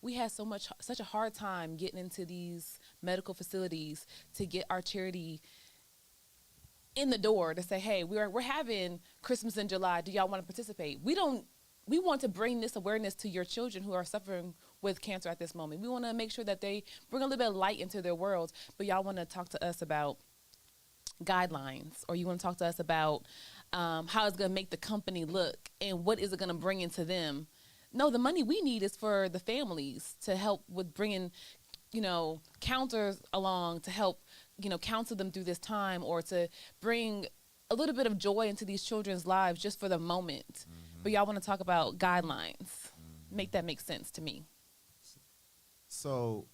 We had such a hard time getting into these medical facilities to get our charity in the door to say, hey, we're having Christmas in July. Do y'all want to participate? We want to bring this awareness to your children who are suffering with cancer at this moment. We want to make sure that they bring a little bit of light into their worlds, but y'all want to talk to us about guidelines, or you want to talk to us about how it's going to make the company look and what is it going to bring into them. No, the money we need is for the families to help with bringing, counters along to help, counsel them through this time, or to bring a little bit of joy into these children's lives just for the moment. But y'all want to talk about guidelines. Make that make sense to me. So,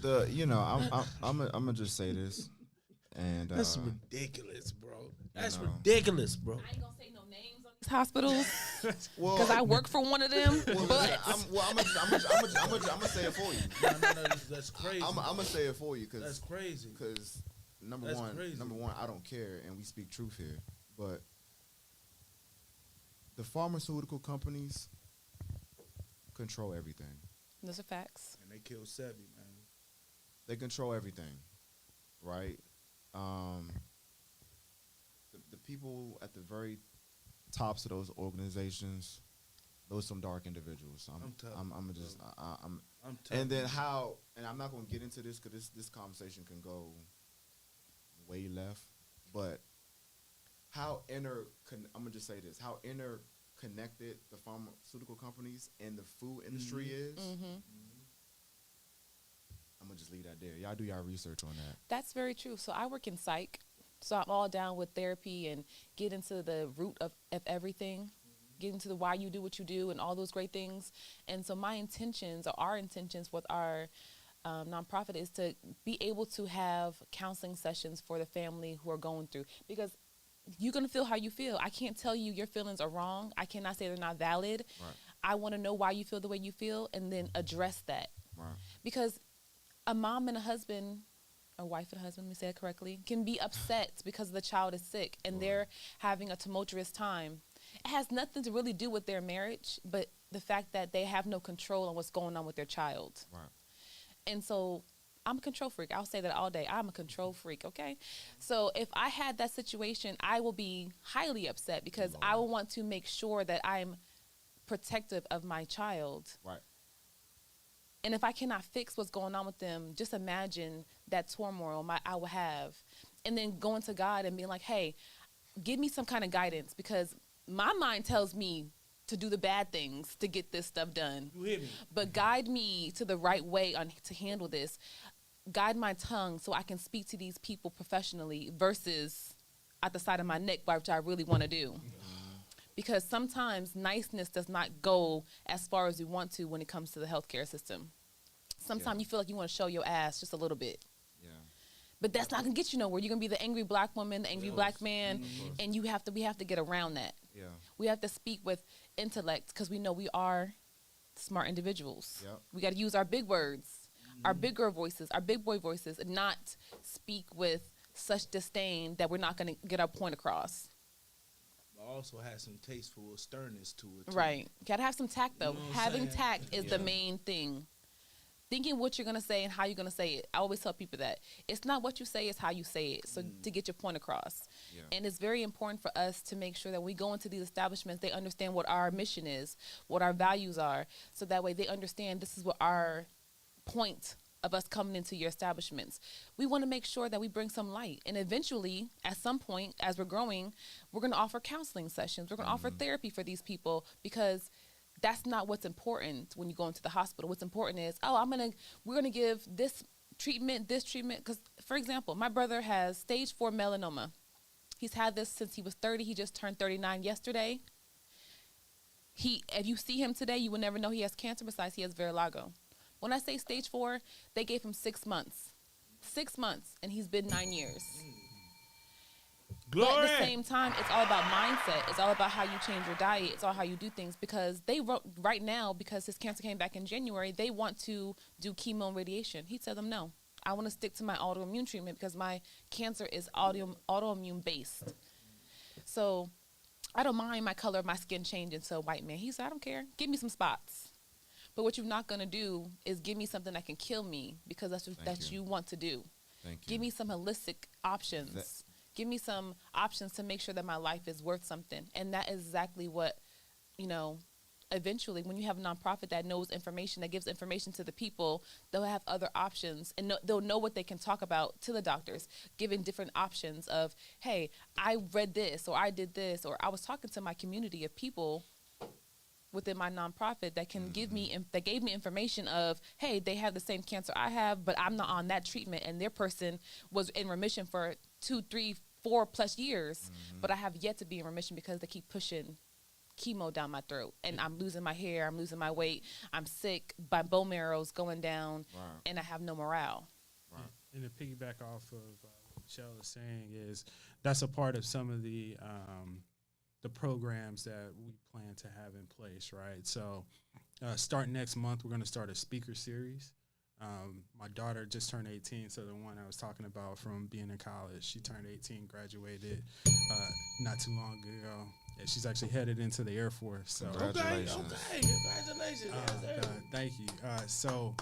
I'm gonna just say this, and That's ridiculous, bro. That's know. ridiculous, bro. I ain't gonna say no names on these hospitals well, because I work for one of them. But I'm gonna say it for you. No, that's crazy. I'm gonna say it for you because That's crazy. Because number That's one, crazy. I don't care, and we speak truth here. But the pharmaceutical companies control everything. those are facts. And they killed Sebi, man. They control everything, right? The people at the very tops of those organizations, those some dark individuals. I'm tough. I'm just I'm I'm tough. and then how, and I'm not going to get into this because this conversation can go way left, but how I'm going to just say this, how interconnected the pharmaceutical companies and the food industry is. I'm going to just leave that there. Y'all do y'all research on that. That's very true. So I work in psych. So I'm all down with therapy and get into the root of everything, get into the why you do what you do and all those great things. And so my intentions, or our intentions with our nonprofit, is to be able to have counseling sessions for the family who are going through, because you're going to feel how you feel. I can't tell you your feelings are wrong. I cannot say they're not valid. Right. I want to know why you feel the way you feel and then address that. Right. Because a mom and a husband, a wife and a husband, let me say it correctly, can be upset because the child is sick and they're having a tumultuous time. It has nothing to really do with their marriage, but the fact that they have no control on what's going on with their child. Right. And so I'm a control freak. I'll say that all day. I'm a control freak, okay? So if I had that situation, I will be highly upset because I will want to make sure that I'm protective of my child. Right. And if I cannot fix what's going on with them, just imagine that turmoil I will have. And then going to God and being like, hey, give me some kind of guidance, because my mind tells me to do the bad things to get this stuff done. You hear me? But guide me to the right way to handle this. Guide my tongue so I can speak to these people professionally versus at the side of my neck, which I really want to do. Because sometimes niceness does not go as far as we want to when it comes to the healthcare system. Sometimes you feel like you want to show your ass just a little bit. Yeah. But that's not going to get you nowhere. You're going to be the angry black woman, the angry black man, and we have to get around that. Yeah. We have to speak with intellect because we know we are smart individuals. Yep. We got to use our big words, our big girl voices, our big boy voices, and not speak with such disdain that we're not going to get our point across. Also has some tasteful sternness to it, too. Right. Got to have some tact, though. You know what I'm Having saying? tact is the main thing. Thinking what you're going to say and how you're going to say it. I always tell people that. It's not what you say, it's how you say it. So to get your point across. Yeah. And it's very important for us to make sure that when we go into these establishments, they understand what our mission is, what our values are. So that way they understand this is what our point of us coming into your establishments. We want to make sure that we bring some light. And eventually, at some point, as we're growing, we're going to offer counseling sessions. We're going to offer therapy for these people, because that's not what's important when you go into the hospital. What's important is, we're going to give this treatment. Because, for example, my brother has stage 4 melanoma. He's had this since he was 30. He just turned 39 yesterday. If you see him today, you would never know he has cancer, besides he has Verlago. When I say stage 4, they gave him 6 months. 6 months, and he's been 9 years. Glory. But at the same time, it's all about mindset. It's all about how you change your diet. It's all how you do things, because right now, because his cancer came back in January, they want to do chemo and radiation. He told them, no, I want to stick to my autoimmune treatment because my cancer is autoimmune based. So I don't mind my color of my skin changing to a white man. He said, I don't care. Give me some spots. But what you're not going to do is give me something that can kill me because that's what you want to do. Thank you. Give me some holistic options. Give me some options to make sure that my life is worth something. And that is exactly what, eventually when you have a nonprofit that knows information, that gives information to the people, they'll have other options and they'll know what they can talk about to the doctors, giving different options of, hey, I read this or I did this, or I was talking to my community of people within my nonprofit that can give me, that gave me information of, hey, they have the same cancer I have, but I'm not on that treatment, and their person was in remission for 2, 3, 4+ years, but I have yet to be in remission because they keep pushing chemo down my throat, and I'm losing my hair, I'm losing my weight, I'm sick, my bone marrow's going down, and I have no morale. And to piggyback off of what Michelle is saying is that's a part of some of the programs that we plan to have in place, right? So starting next month, we're going to start a speaker series. My daughter just turned 18, so the one I was talking about from being in college, she turned 18, graduated not too long ago. And she's actually headed into the Air Force. So Congratulations. Okay, congratulations. Thank you. So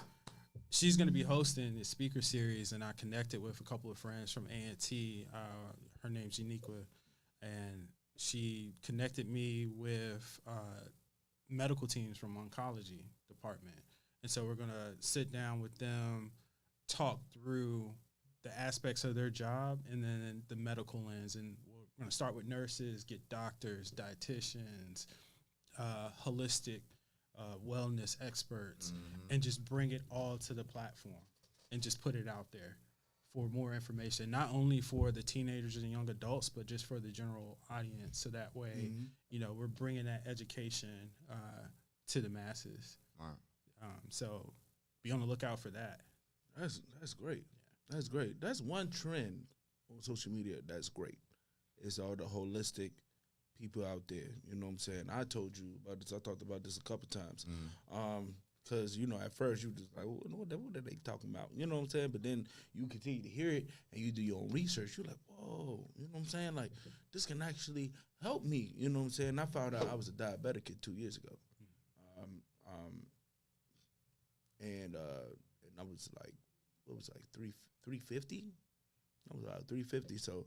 she's going to be hosting this speaker series, and I connected with a couple of friends from A&T. Her name's Uniqua, and she connected me with medical teams from oncology department. And so we're going to sit down with them, talk through the aspects of their job, and then the medical lens. And we're going to start with nurses, get doctors, dietitians, holistic wellness experts, and just bring it all to the platform and just put it out there for more information, not only for the teenagers and young adults, but just for the general audience. So that way, we're bringing that education to the masses. Wow. So be on the lookout for that. That's great. That's great. That's one trend on social media that's great. It's all the holistic people out there. You know what I'm saying? I told you about this. I talked about this a couple times. Because, at first you just like, what are they talking about? You know what I'm saying? But then you continue to hear it and you do your own research. You're like, whoa, you know what I'm saying? Like, this can actually help me. You know what I'm saying? I found out I was a diabetic 2 years ago. And I was like, 350? I was like 350. So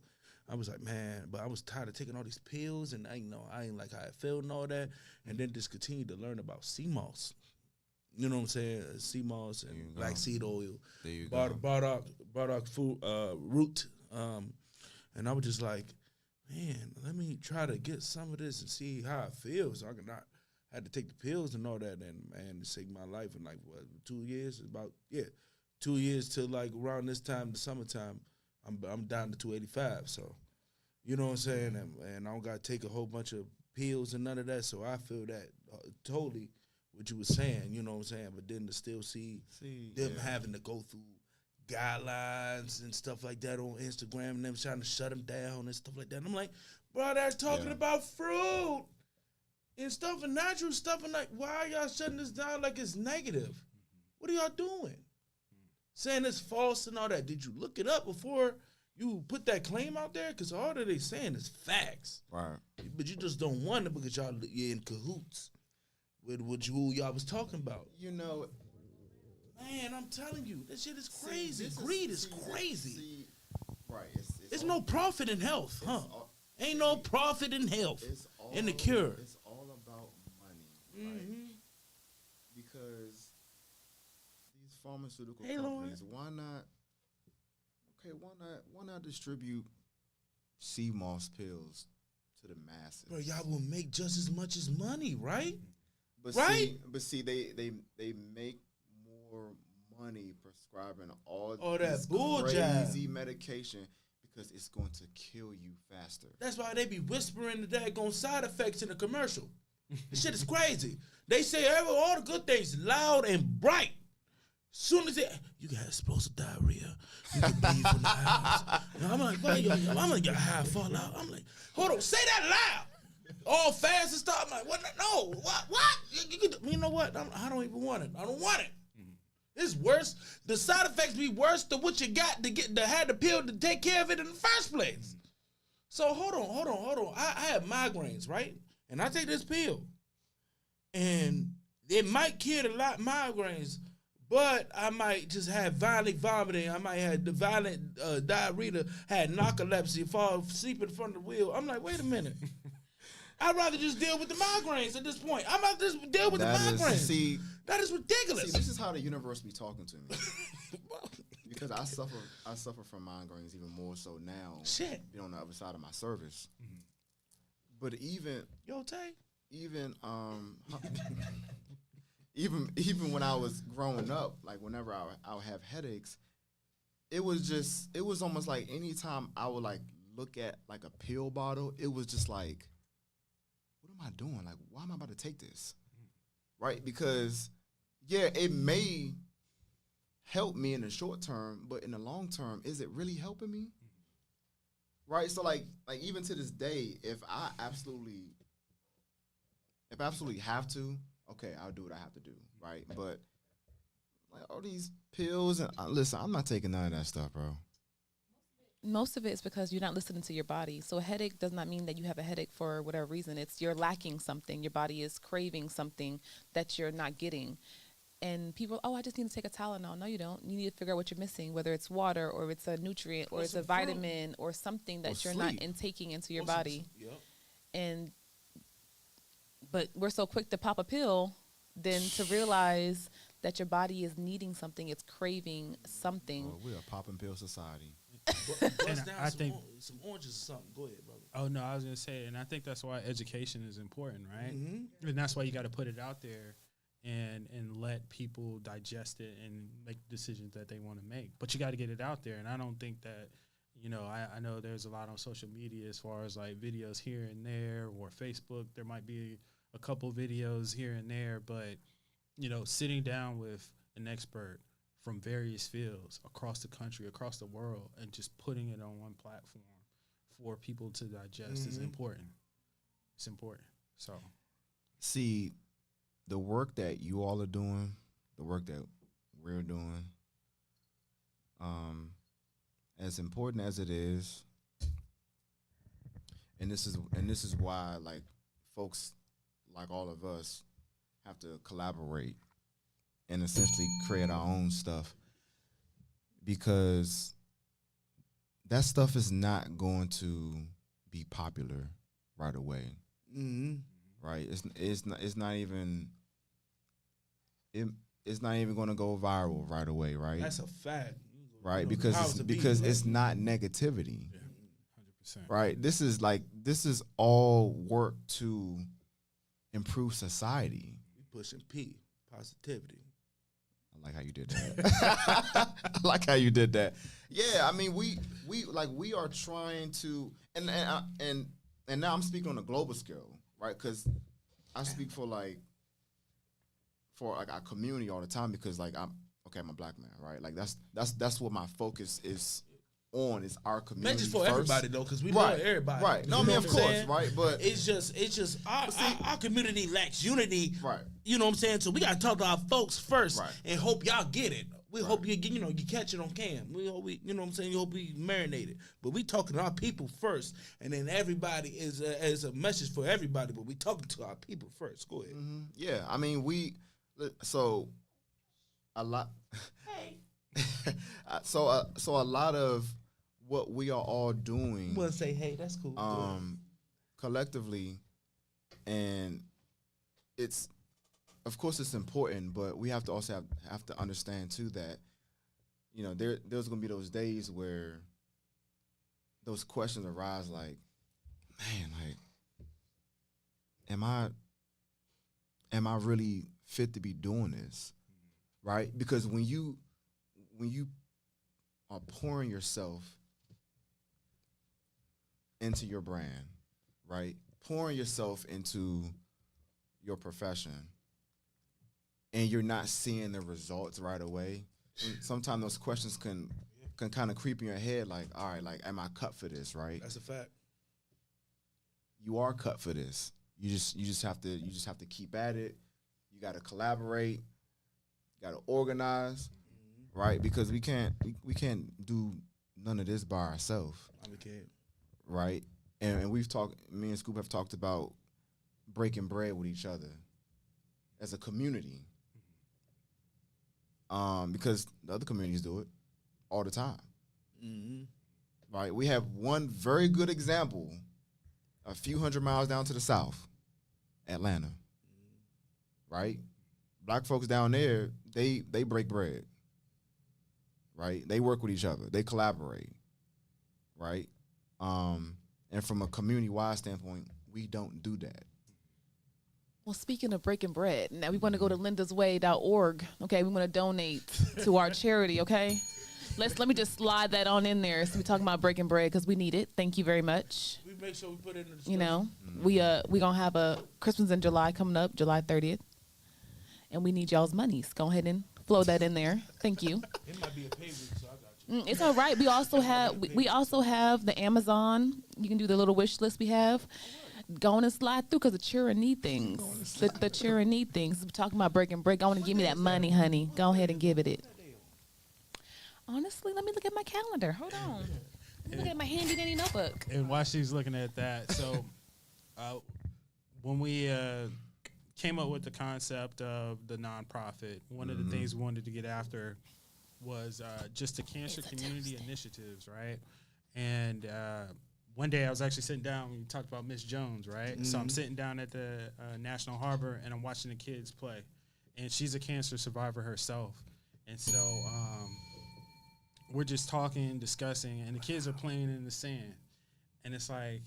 I was like, man, but I was tired of taking all these pills, and I ain't like how I felt and all that. And then just continued to learn about sea moss. You know what I'm saying? Sea moss and black seed oil. There you go. Bardock food, root. And I was just like, man, let me try to get some of this and see how it feels. So I can not had to take the pills and all that, and man, it saved my life in 2 years. 2 years till like around this time, the summertime, I'm down to 285. So, you know what I'm saying, and I don't got to take a whole bunch of pills and none of that. So I feel that totally what you were saying. You know what I'm saying, but then to still see them having to go through guidelines and stuff like that on Instagram, and them trying to shut them down and stuff like that. And I'm like, bro, that's talking about fruit and stuff and natural stuff, and like, why are y'all shutting this down like it's negative? What are y'all doing? Saying it's false and all that. Did you look it up before you put that claim out there? Because all that they saying is facts. Right. But you just don't want it because you're in cahoots with who y'all was talking about. Man, I'm telling you, this shit is crazy. Greed is crazy. Right. There's no profit in health, huh? Ain't no profit in health. In the cure. It's all about money, right? Because these pharmaceutical companies, why not distribute sea moss pills to the masses? Bro, y'all will make just as much as money, right? But right? They make more money prescribing all that bull crazy medication because it's going to kill you faster. That's why they be whispering the daggone side effects in the commercial. This shit is crazy. They say all the good things loud and bright. Soon as you got explosive diarrhea, you can breathe from the house. I'm like, wait, I'm gonna get high, fall out. I'm like, hold on, say that loud. All fast and stuff. I'm like, what? No, what? You know what? I don't even want it. I don't want it. It's worse. The side effects be worse than what you got to had the pill to take care of it in the first place. So hold on. I have migraines, right? And I take this pill. And it might cure a lot migraines, but I might just have violent vomiting. I might have the violent diarrhea, had narcolepsy, fall asleep in front of the wheel. I'm like, wait a minute. I'd rather just deal with the migraines at this point. I'm about to just deal with the migraines. That is ridiculous. See, this is how the universe be talking to me. Because I suffer from migraines even more so now. Shit. Being on the other side of my service. Mm-hmm. But even even when I was growing up, like whenever I would have headaches, it was almost like anytime I would like look at like a pill bottle, it was just like, what am I doing? Like, why am I about to take this? Right? Because yeah, it may help me in the short term, but in the long term, is it really helping me? Right? So like even to this day, if I absolutely have to, okay, I'll do what I have to do, right? But like all these pills and listen, I'm not taking none of that stuff, bro. Most of it is because you're not listening to your body. So a headache does not mean that you have a headache for whatever reason. It's you're lacking something. Your body is craving something that you're not getting. And people, I just need to take a Tylenol. No, you don't. You need to figure out what you're missing, whether it's water or it's a nutrient or it's a vitamin or something that you're not intaking into your body. Yep. But we're so quick to pop a pill than to realize that your body is needing something. It's craving something. Well, we're a popping pill society. I think some oranges or something. Go ahead, brother. Oh no, I was gonna say, and I think that's why education is important, right? Mm-hmm. And that's why you got to put it out there and let people digest it and make decisions that they want to make. But you got to get it out there, and I don't think that, I know there's a lot on social media as far as like videos here and there, or Facebook. There might be a couple videos here and there, but sitting down with an expert from various fields across the country, across the world, and just putting it on one platform for people to digest is important. It's important. So, see, the work that you all are doing, the work that we're doing, as important as it is, and this is why like folks like all of us have to collaborate and essentially create our own stuff, because that stuff is not going to be popular right away. Mm-hmm. Right? It's not even going to go viral right away, right? That's a fact. Right? Because it's not negativity. Yeah, 100%. Right? This is all work to improve society. We pushing positivity. I like how you did that. I like how you did that. Yeah, I mean we are trying to and now I'm speaking on a global scale, right? Because I speak for our community all the time, because like I'm a black man, right? Like that's what my focus is on, is our community. Not just for first. Everybody though, because we love everybody. Right. No, I mean of course, right? But it's just our community lacks unity. Right. You know what I'm saying? So we gotta talk to our folks first, right, and hope y'all get it. We hope you catch it on cam. We hope you know what I'm saying. You hope we marinate it. But we talking to our people first, and then everybody is a message for everybody. But we talking to our people first. Go ahead. Mm-hmm. Yeah, I mean so a lot. Hey. so a lot of what we are all doing. You want to say, hey, that's cool. Collectively, and it's, of course, it's important, but we have to also have to understand too that, there's gonna be those days where those questions arise, like, man, like, am I really fit to be doing this, right? Because when you are pouring yourself into your brand, right? Pouring yourself into your profession, and you're not seeing the results right away, sometimes those questions can kind of creep in your head, like, all right, like, am I cut for this, right? That's a fact. You are cut for this. You just have to keep at it. You got to collaborate. You got to organize, right? Because we can't do none of this by ourselves. We can't. Right? And me and Scoop have talked about breaking bread with each other. as a community. Because the other communities do it all the time. Mm-hmm. Right? We have one very good example a few hundred miles down to the south, Atlanta. Right? Black folks down there, they break bread. Right? They work with each other. They collaborate. Right? And from a community-wide standpoint, we don't do that. Well, speaking of breaking bread, now we want to go to lindasway.org. Okay, we want to donate to our charity. Okay, let me just slide that on in there. So we're talking about breaking bread because we need it. Thank you very much. We make sure we put it in the You know, we gonna have a Christmas in July coming up, July 30th, and we need y'all's monies. Go ahead and flow that in there. Thank you. It might be a pay week, so I got you. It's all right. We also have the Amazon. You can do the little wish list we have. Go on and slide through because the children need things. The children need things. We're talking about breaking bread. Go on and give me that money, honey. Go ahead and give it. Honestly, let me look at my calendar. Hold on. Let me look at my handy dandy notebook. And while she's looking at that, so when we came up with the concept of the nonprofit, one of the things we wanted to get after was just the cancer community initiatives, right? And one day I was actually sitting down when you talked about Miss Jones, right? So I'm sitting down at the National Harbor and I'm watching the kids play. And she's a cancer survivor herself. And so we're just talking, discussing, and the kids are playing in the sand. And it's like,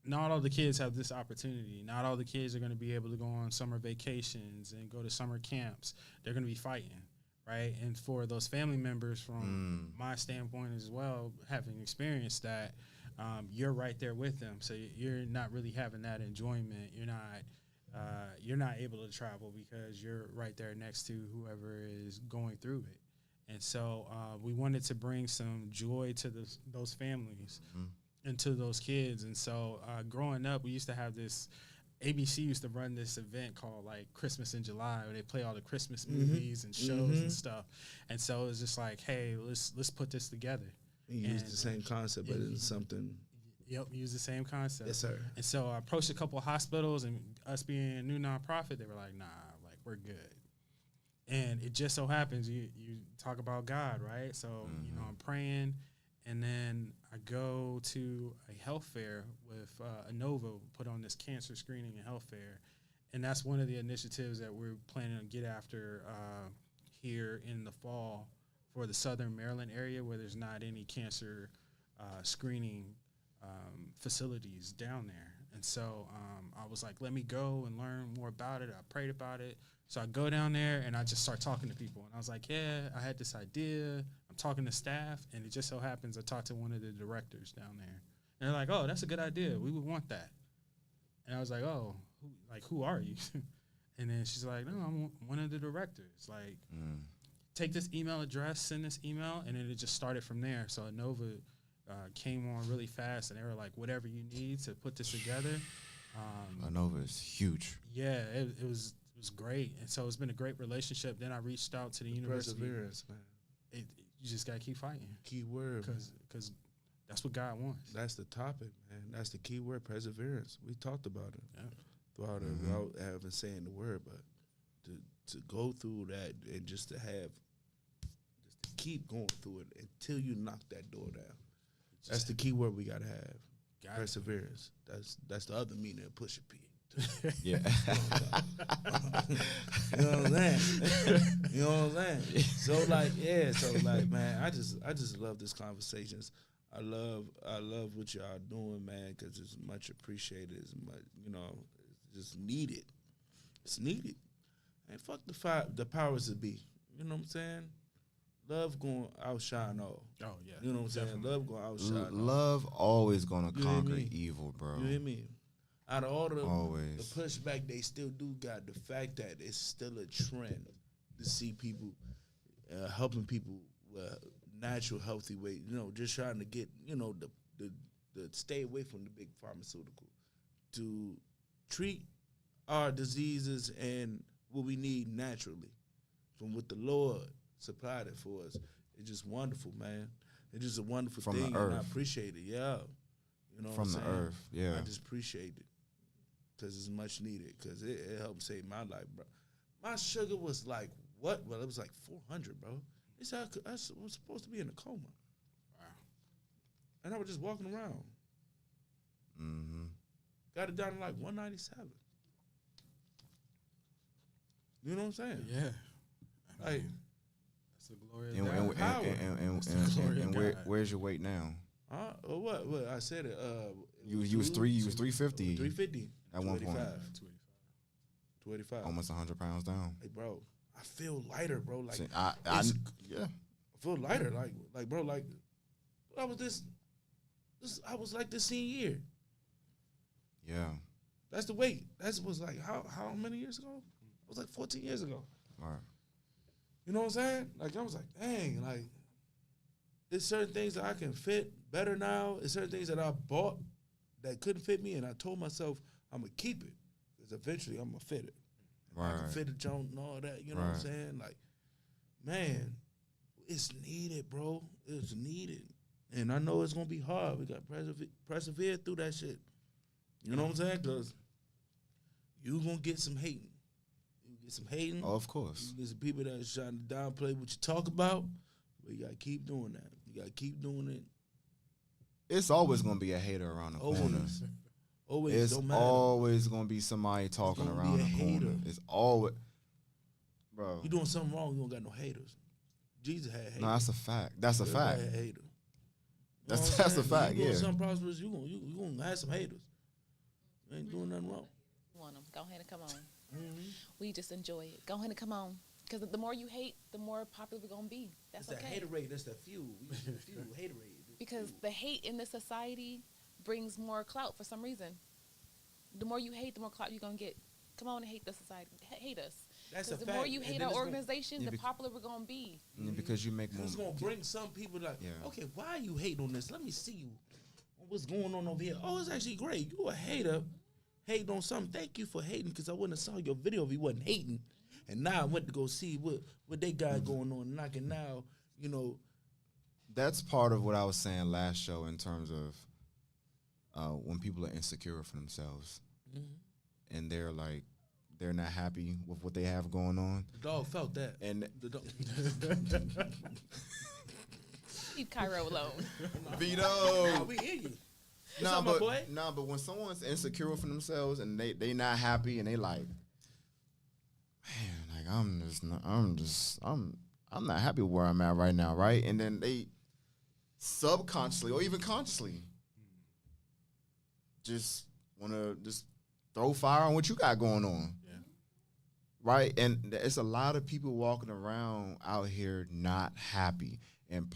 not all the kids have this opportunity. Not all the kids are going to be able to go on summer vacations and go to summer camps. They're going to be fighting, right? And for those family members, from my standpoint as well, having experienced that, you're right there with them, so you're not really having that enjoyment. You're not able to travel because you're right there next to whoever is going through it. And so we wanted to bring some joy to those families and to those kids. And so growing up, we used to have this. ABC used to run this event called like Christmas in July, where they play all the Christmas movies and shows and stuff. And so it was just like, hey, let's put this together. You use the same concept, but it's something. Yep, use the same concept. Yes, sir. And so I approached a couple of hospitals, and us being a new nonprofit, they were like, nah, like, we're good. And it just so happens, you talk about God, right? So, I'm praying, and then I go to a health fair with Inova, put on this cancer screening and health fair. And that's one of the initiatives that we're planning to get after here in the fall for the Southern Maryland area, where there's not any cancer screening facilities down there. And so I was like, let me go and learn more about it. I prayed about it. So I go down there and I just start talking to people. And I was like, yeah, I had this idea. I'm talking to staff. And it just so happens I talked to one of the directors down there. And they're like, oh, that's a good idea. We would want that. And I was like, oh, who are you? And then she's like, no, I'm one of the directors. Like, take this email address, send this email, and then it just started from there. So Inova came on really fast, and they were like, whatever you need to put this together. Inova is huge. Yeah, it was great. And so it's been a great relationship. Then I reached out to the university. Perseverance, man. You just got to keep fighting. Key word. Because that's what God wants. That's the topic, man. That's the key word, perseverance. We talked about it throughout it without having saying the word, but to go through that and just to keep going through it until you knock that door down. That's the key word we gotta have. Perseverance. That's the other meaning of push a P. Yeah. You know what I'm saying? You know what I'm saying? So man, I just love this conversations. I love what y'all doing, man, because it's much appreciated. It's much, it's just needed. It's needed. And fuck the powers that be. You know what I'm saying? Love going outshine all. Oh, yeah. You know what I'm saying? Love going outshine all. Love always gonna You hear conquer me? evil, bro. You hear me? Out of all the Always. pushback, they still do got the fact that it's still a trend to see people helping people natural, healthy way. Just trying to get the stay away from the big pharmaceutical to treat our diseases and what we need naturally from what the Lord supplied it for us. It's just wonderful, man. It's just a wonderful From the thing, earth. and I appreciate it. Yeah, From the earth, yeah. I just appreciate it. because it's much needed. Because it helped save my life, bro. My sugar was like what? Well, it was like 400, bro. They said I was supposed to be in a coma. Wow. And I was just walking around. Mm-hmm. Got it down to like 197. You know what I'm saying? Yeah. Like, That's the glory of God. And where's your weight now? what? I said it. You was 350 350 at one point. 285. Almost 100 pounds down. Hey, bro, I feel lighter, bro. Like See, I yeah. feel lighter. Like, bro, like I was this. I was like this senior year. Yeah. That's the weight. That was like how many years ago? It was like 14 years ago. All right. You know what I'm saying? Like I was like, dang, like there's certain things that I can fit better now. There's certain things that I bought that couldn't fit me, and I told myself I'm gonna keep it because eventually I'm gonna fit it. Right. I can fit a joint and all that. You know what I'm saying? Like, man, it's needed, bro. It's needed, and I know it's gonna be hard. We got persevere through that shit. You know what I'm saying? Because you gonna get some hating. You get some hating. Oh, of course. You get some people that are trying to downplay what you talk about. But you gotta keep doing that. You gotta keep doing it. It's always gonna be a hater around the corner. Always. It's Don't matter. always gonna be somebody talking gonna around be a the corner. hater. It's always, bro. You doing something wrong, you don't got no haters. Jesus had haters. No, that's a fact. That's a fact. Everybody had haters. That's a fact. You Yeah. doing something prosperous, you gonna have some haters. You ain't doing nothing wrong. Want them? Go ahead and come on. We just enjoy it. Go ahead and come on. Because the more you hate, the more popular we're gonna be. That's That's okay. that haterade. That's the fuel. We use the fuel. Haterade. Because the hate in the society brings more clout for some reason. The more you hate, the more clout you're gonna get. Come on and hate the society. Hate us. That's a Because the fact. more you And hate then our it's gonna- organization, Yeah, the popular we're gonna be. Because you make more. It's gonna bring some people like, Yeah. okay, why are you hating on this? Let me see you. What's going on over here? Oh, it's actually great. You a hater, hating on something. Thank you for hating, because I wouldn't have saw your video if you wasn't hating. And now I went to go see what they got going on, and I can now, you know. That's part of what I was saying last show in terms of when people are insecure for themselves, and they're not happy with what they have going on. The dog felt that. And The dog. Leave Cairo alone. Vito. We hear you. Nah, up, my boy? but when someone's insecure for themselves and they not happy and they like, man, like I'm not happy where I'm at right now, right? And then they subconsciously or even consciously just want to just throw fire on what you got going on. Yeah. Right? And it's a lot of people walking around out here not happy. And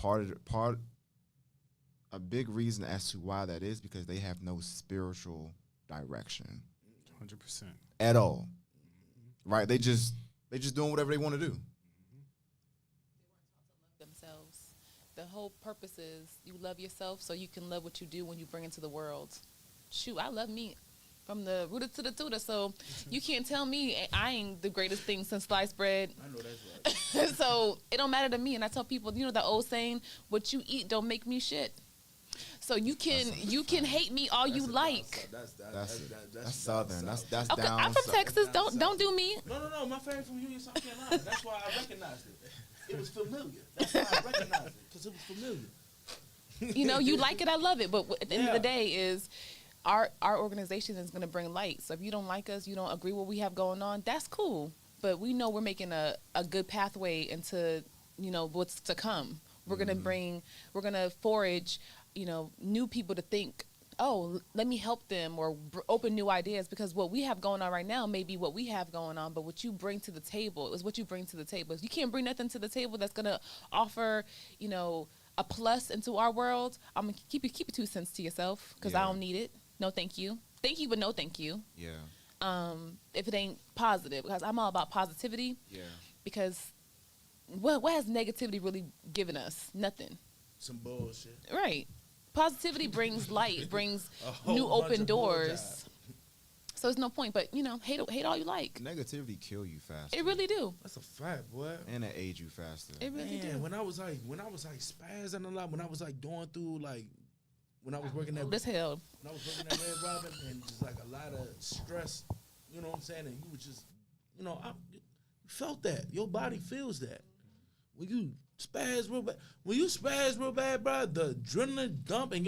a big reason as to why that is because they have no spiritual direction 100%. at all. Right? They just doing whatever they want to do. Themselves. The whole purpose is you love yourself so you can love what you do when you bring into the world. Shoot, I love me from the rooter to the tutor, so you can't tell me I ain't the greatest thing since sliced bread. I know that's right. So it don't matter to me. And I tell people, you know the old saying, what you eat don't make me shit. So you can hate me all you like. That's southern. That's Okay, down. I'm from south. Texas. Don't do me. No. My family's from Union, South Carolina. That's why I recognized it. It was familiar. That's why I recognized it, because it was familiar. You know, you like it, I love it. But at the end of the Yeah. day is our organization is going to bring light. So if you don't like us, you don't agree with what we have going on, that's cool. But we know we're making a good pathway into, you know, what's to come. We're going to forage, you know, new people to think, oh, let me help them or open new ideas, because what we have going on right now may be what we have going on, but what you bring to the table is what you bring to the table. If you can't bring nothing to the table that's going to offer, you know, a plus into our world, I'm going to keep your 2 cents to yourself, because I Yeah. don't need it. No, thank you. Thank you, but no, thank you. Yeah. If it ain't positive, because I'm all about positivity. Yeah. Because what has negativity really given us? Nothing. Some bullshit. Right. Positivity brings light, brings A whole new bunch open of doors. bullshit. So it's no point. But you know, hate all you like. Negativity kill you faster. It really do. That's a fact, boy. And it age you faster. It really Man, do. when I was like spazzing a lot, when I was like going through like when I was working at Old as hell. when I was working at Red Robin, and just like a lot of stress, you know what I'm saying? And you was just, you felt that. Your body feels that. When you spaz real bad, bro, the adrenaline dump and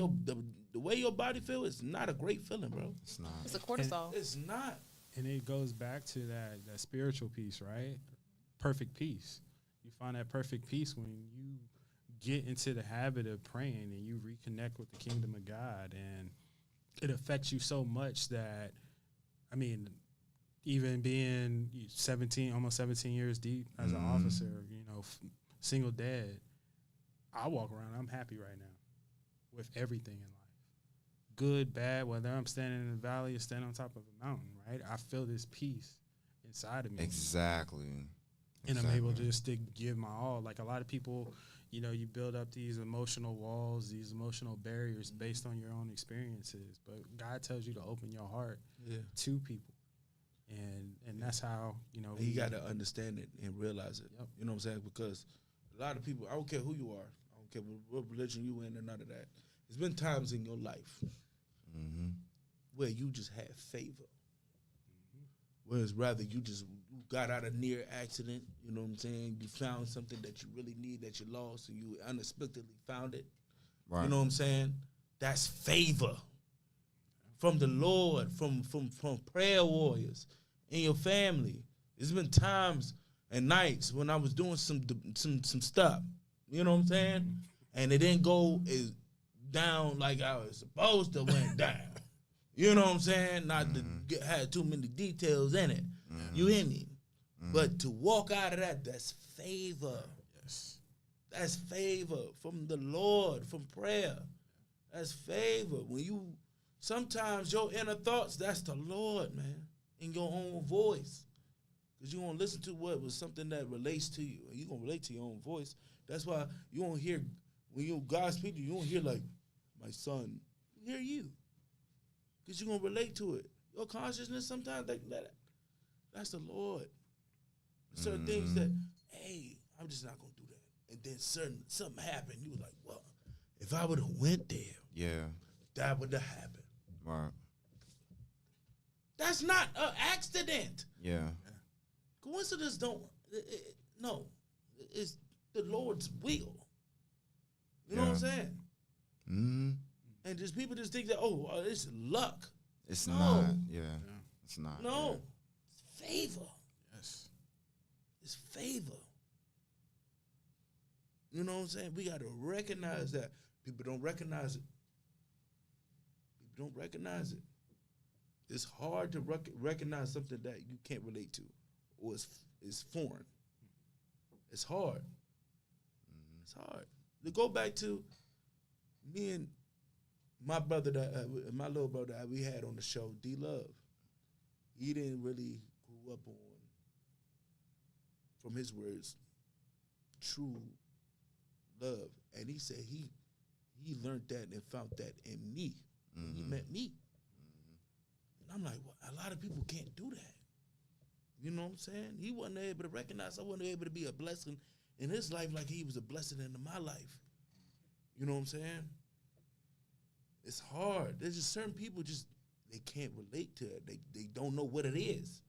the way your body feels, it's not a great feeling, bro. It's not. It's a cortisol. It's not. And it goes back to that spiritual piece, right? Perfect peace. You find that perfect peace when you get into the habit of praying and you reconnect with the kingdom of God, and it affects you so much that, I mean, even being 17, almost 17 years deep as an officer, single dad, I walk around, I'm happy right now with everything in life. Good, bad, whether I'm standing in the valley or standing on top of a mountain, right? I feel this peace inside of me. Exactly. And I'm able just to give my all. Like a lot of people, you build up these emotional walls, these emotional barriers based on your own experiences. But God tells you to open your heart to people. And that's how, And you got to understand it and realize it. Yep. You know what I'm saying? Because a lot of people, I don't care who you are. I don't care what religion you in or none of that. There's been times in your life where you just had favor. Whereas rather you got out of near accident, you know what I'm saying? You found something that you really need that you lost and you unexpectedly found it. Right. You know what I'm saying? That's favor from the Lord, from prayer warriors in your family. There's been times and nights when I was doing some stuff, you know what I'm saying? And it didn't go down like I was supposed to went down. You know what I'm saying? Not to have too many details in it. You hear me? But to walk out of that, that's favor. Yes. That's favor from the Lord, from prayer. That's favor. Sometimes your inner thoughts, that's the Lord, man, in your own voice. Because you're going to listen to what was something that relates to you. And you're going to relate to your own voice. That's why you won't hear, when God speaks to you, you won't hear like, my son. You hear you. Because you're going to relate to it. Your consciousness sometimes, that's the Lord. Certain things that, hey, I'm just not going to do that. And then something happened. You were like, well, if I would have went there, that would have happened. Right. That's not an accident. Yeah. Coincidence no. It's the Lord's will. You know what I'm saying? Mm-hmm. And just people just think that, it's luck. It's not. Yeah. It's not. No. It's favor. Yes. It's favor. You know what I'm saying? We got to recognize that. People don't recognize it. It's hard to recognize something that you can't relate to or is foreign. It's hard. It's hard. To go back to me and my brother, my little brother that we had on the show, D Love. He didn't really grow up on, from his words, true love. And he said he learned that and found that in me. He met me. And I'm like, well, a lot of people can't do that. You know what I'm saying? He wasn't able to recognize, I wasn't able to be a blessing in his life like he was a blessing into my life. You know what I'm saying? It's hard. There's just certain people they can't relate to it. They don't know what it is.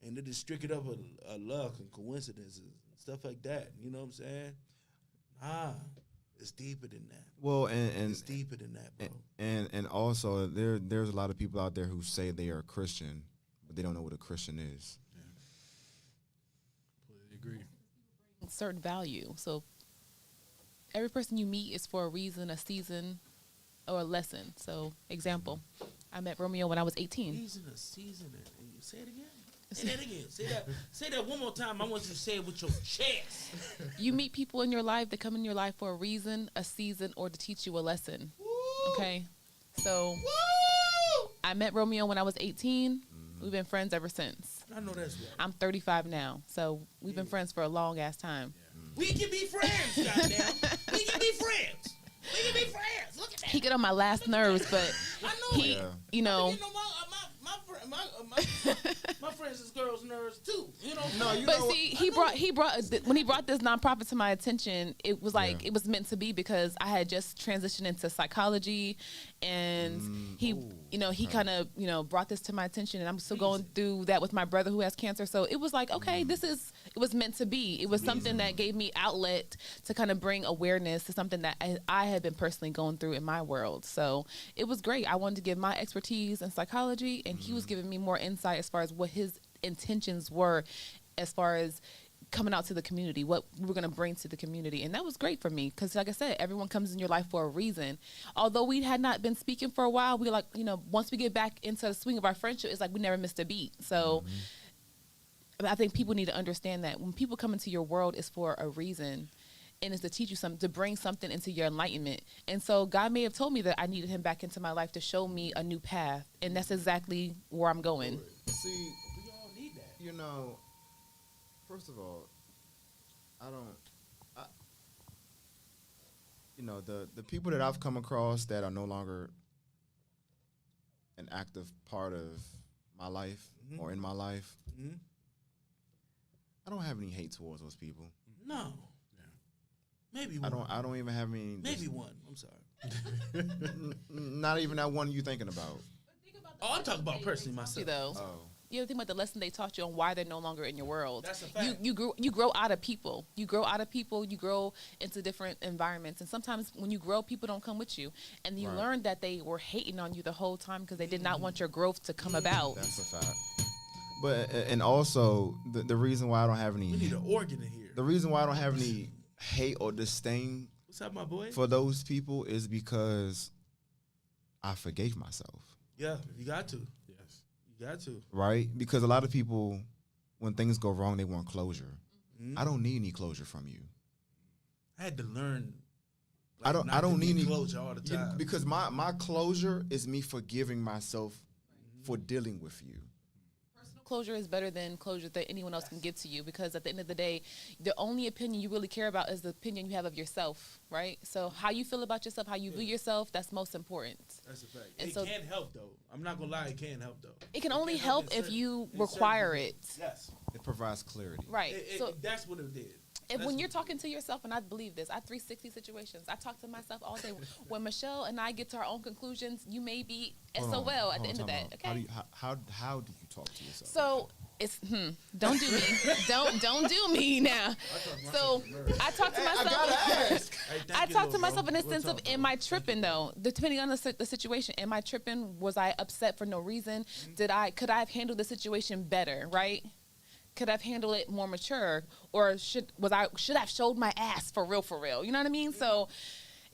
And they just strict it up a luck and coincidences and stuff like that. You know what I'm saying? It's deeper than that. Well, and it's deeper than that, bro. And also there's a lot of people out there who say they are a Christian, but they don't know what a Christian is. Yeah. Completely agree. Certain value. So every person you meet is for a reason, a season, or a lesson. So, example, I met Romeo when I was 18. A season. And you say it again. Say that again. Say that one more time. I want you to say it with your chest. You meet people in your life that come in your life for a reason, a season, or to teach you a lesson. Woo! Okay? So, Woo! I met Romeo when I was 18. We've been friends ever since. I know that's right. I'm 35 now. So, we've been friends for a long-ass time. Yeah. We can be friends, goddamn. We can be friends. We can be friends. Look at that. He get on my last nerves, but I know he, that. you know. My My friends is girls nerds too. You know. No, you But know see, he brought when he brought this nonprofit to my attention, it was like it was meant to be because I had just transitioned into psychology, and he kind of brought this to my attention, and I'm still going through that with my brother who has cancer. So it was like, okay, it was meant to be. It was something that gave me outlet to kind of bring awareness to something that I had been personally going through in my world. So it was great. I wanted to give my expertise in psychology, and he was giving me more insight as far as what his intentions were as far as coming out to the community, what we were going to bring to the community. And that was great for me because, like I said, everyone comes in your life for a reason. Although we had not been speaking for a while, we once we get back into the swing of our friendship, it's like we never missed a beat. So I think people need to understand that when people come into your world, it's for a reason. And it's to teach you something, to bring something into your enlightenment. And so God may have told me that I needed him back into my life to show me a new path. And that's exactly where I'm going. See, We all need that. you know, first of all, the people that I've come across that are no longer an active part of my life or in my life, I don't have any hate towards those people. No. Maybe one. I don't even have any. Maybe one. I'm sorry. Not even that one you thinking about. Oh, I'm talking about personally myself. Though. Oh. You ever think about the lesson they taught you on why they're no longer in your world? That's a fact. You grow out of people. You grow out of people. You grow into different environments. And sometimes when you grow, people don't come with you. And you learn that they were hating on you the whole time because they did not want your growth to come about. That's a fact. But and also the reason why I don't have any. We need an organ in here. The reason why I don't have any hate or disdain What's up, my boy? for those people is because I forgave myself. Yeah, you got to. Yes. You got to. Right? Because a lot of people, when things go wrong, they want closure. I don't need any closure from you. I had to learn. I don't need any closure all the time. because my closure is me forgiving myself for dealing with you. Closure is better than closure that anyone else can give to you because at the end of the day, the only opinion you really care about is the opinion you have of yourself, right? So how you feel about yourself, how you view yourself, that's most important. That's a fact. And It so can't help, though. I'm not going to lie. It can't help, though. it can only help if you in require certain- it. Yes. It provides clarity. Right. So That's what it did. if when you're talking to yourself, and I believe this, I 360 situations. I talk to myself all day. When Michelle and I get to our own conclusions, you may be SOL at the end of that. Okay. How do you talk to yourself? So it's don't do me. don't do me now. So I talk to myself. I gotta ask. I talk to myself in the sense of, am I tripping though? Depending on the situation, am I tripping? Was I upset for no reason? Could I have handled the situation better? Right? Could I have handled it more mature, or should I have showed my ass for real? You know what I mean? So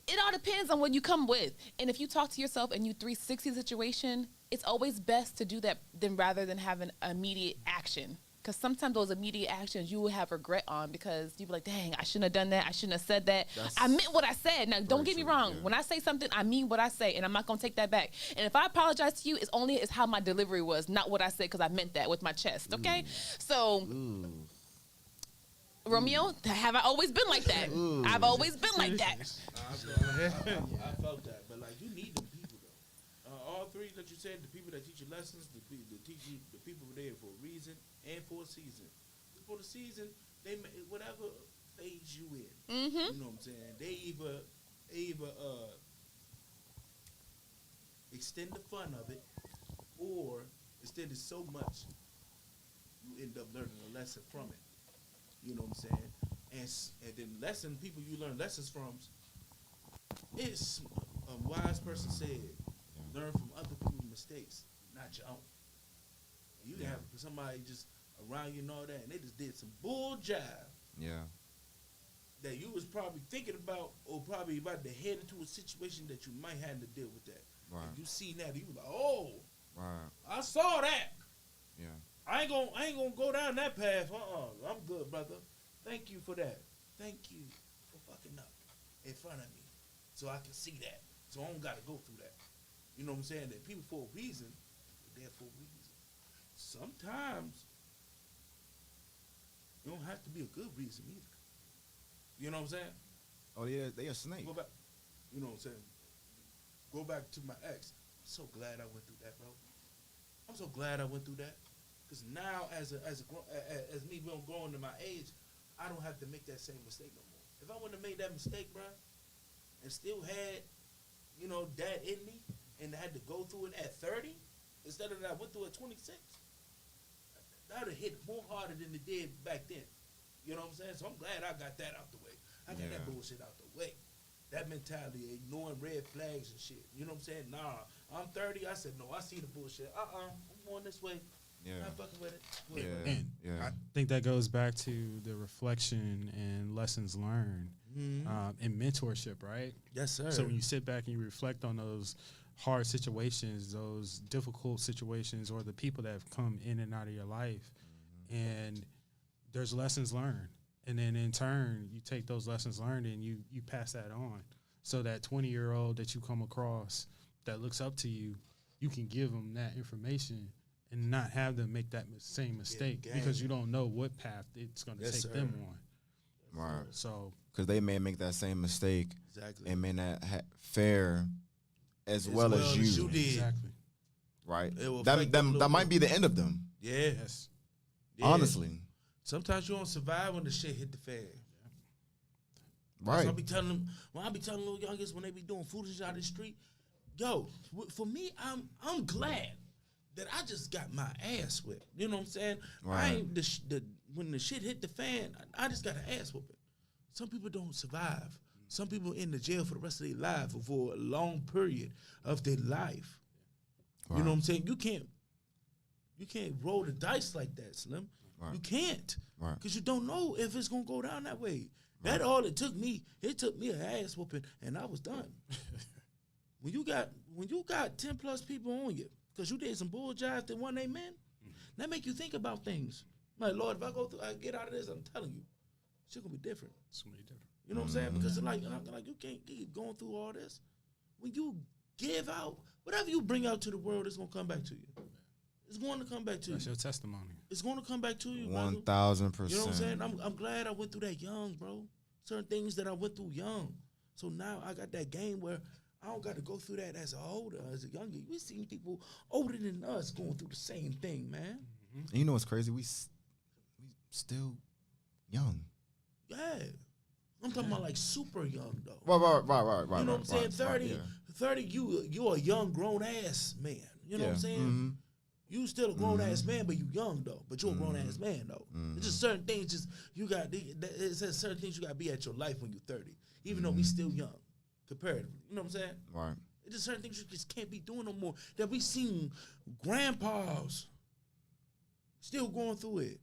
it all depends on what you come with. And if you talk to yourself and you 360 the situation, it's always best to do that rather than having immediate action. Because sometimes those immediate actions you will have regret on because you'll be like, dang, I shouldn't have done that. I shouldn't have said that. I meant what I said. Now, don't get me wrong. Yeah. When I say something, I mean what I say, and I'm not going to take that back. And if I apologize to you, it's how my delivery was, not what I said because I meant that with my chest, okay? So, Romeo, have I always been like that? I've always been like that. I felt that. But, like, you need them people, though. All three that you said, the people that teach you lessons, the teach you, the people were there for a reason and for a season. For the season, they whatever phase you in. You know what I'm saying? They either extend the fun of it, or extend it so much you end up learning a lesson from it. You know what I'm saying? And then people you learn lessons from. It's a wise person said, learn from other people's mistakes, not your own. You can have somebody just around you and all that, and they just did some bull jive. Yeah. That you was probably thinking about, or probably about to head into a situation that you might have to deal with that. Right. And you see that, you was like, oh, Right. I saw that. Yeah. I ain't gonna go down that path. I'm good, brother. Thank you for that. Thank you for fucking up in front of me, so I can see that. So I don't gotta go through that. You know what I'm saying? That people for a reason, they're there for a reason. Sometimes it don't have to be a good reason either. You know what I'm saying? Oh yeah, they a snake. Go back. You know what I'm saying? Go back to my ex. I'm so glad I went through that, bro. I'm so glad I went through that. Because now, as me growing to my age, I don't have to make that same mistake no more. If I wouldn't have made that mistake, bro, and still had, that in me, and had to go through it at 30, instead of that I went through it at 26, that would have hit more harder than it did back then. You know what I'm saying? So I'm glad I got that out the way. I got that bullshit out the way. That mentality, ignoring red flags and shit. You know what I'm saying? Nah, I'm 30. I said, no, I see the bullshit. I'm going this way. Yeah. I'm fucking with it. And I think that goes back to the reflection and lessons learned and mentorship, right? Yes, sir. So when you sit back and you reflect on those hard situations, those difficult situations, or the people that have come in and out of your life, and there's lessons learned. And then in turn, you take those lessons learned and you pass that on. So that 20-year-old that you come across that looks up to you, you can give them that information and not have them make that same mistake because you don't know what path it's going to take them on. Right. So, because they may make that same mistake and may not fare as well as you did. Exactly. Right. That might be the end of them. Yeah. Yes. Yeah. Honestly. Sometimes you don't survive when the shit hit the fan. Right. So I be telling them, little youngest when they be doing foolishness out in the street, yo, for me, I'm glad that I just got my ass whipped. You know what I'm saying? Right. I ain't when the shit hit the fan, I just got an ass whooping. Some people don't survive. Some people in the jail for the rest of their life or for a long period of their life. Right. You know what I'm saying? You can't roll the dice like that, Slim. Right. You can't. Right. Because you don't know if it's gonna go down that way. That all it took me an ass whooping and I was done. When you got 10 plus people on you, because you did some bull jobs that one amen, that make you think about things. Like, Lord, if I get out of this, I'm telling you, shit gonna be different. It's going to be different. You know what I'm saying? Because like you can't keep going through all this. When you give out, whatever you bring out to the world, it's gonna come back to you. It's going to come back to That's you. your testimony. It's going to come back to you. 1,000%. You know what I'm saying? I'm glad I went through that young, bro. Certain things that I went through young. So now I got that game where I don't got to go through that as a younger. We seen people older than us going through the same thing, man. And you know what's crazy? We still young. Yeah. I'm talking about like super young though. Right. You know what I'm saying? 30, yeah. 30, you a young grown ass man. You know what I'm saying? Mm-hmm. You still a grown ass man, but you young though. But you a grown ass man though. It's just certain things. It says certain things you got to be at your life when you're 30, even though we still young, comparatively. You know what I'm saying? Right. It's just certain things you just can't be doing no more. That we seen grandpas still going through it.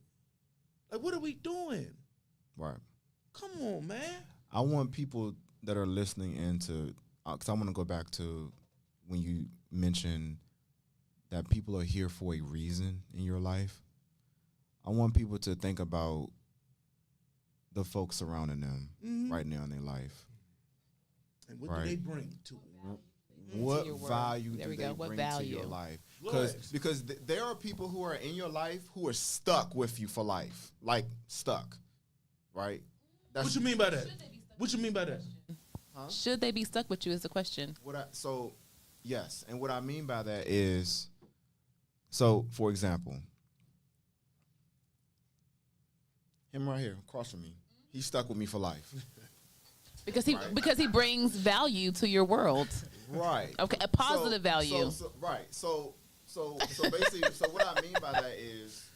Like, what are we doing? Right. Come on, man. I want people that are listening into, because I want to go back to when you mentioned that people are here for a reason in your life. I want people to think about the folks surrounding them right now in their life. And what do they bring to it? What your world. value There do we they go. What bring value? to your life? Good. Because there are people who are in your life who are stuck with you for life, like stuck, right? What you mean by that? What you mean by that? Should they be stuck with you is the question. Yes, and what I mean by that is, so for example, him right here across from me, he's stuck with me for life. Because he brings value to your world. Right. Okay, a positive value. Right. So basically, so what I mean by that is,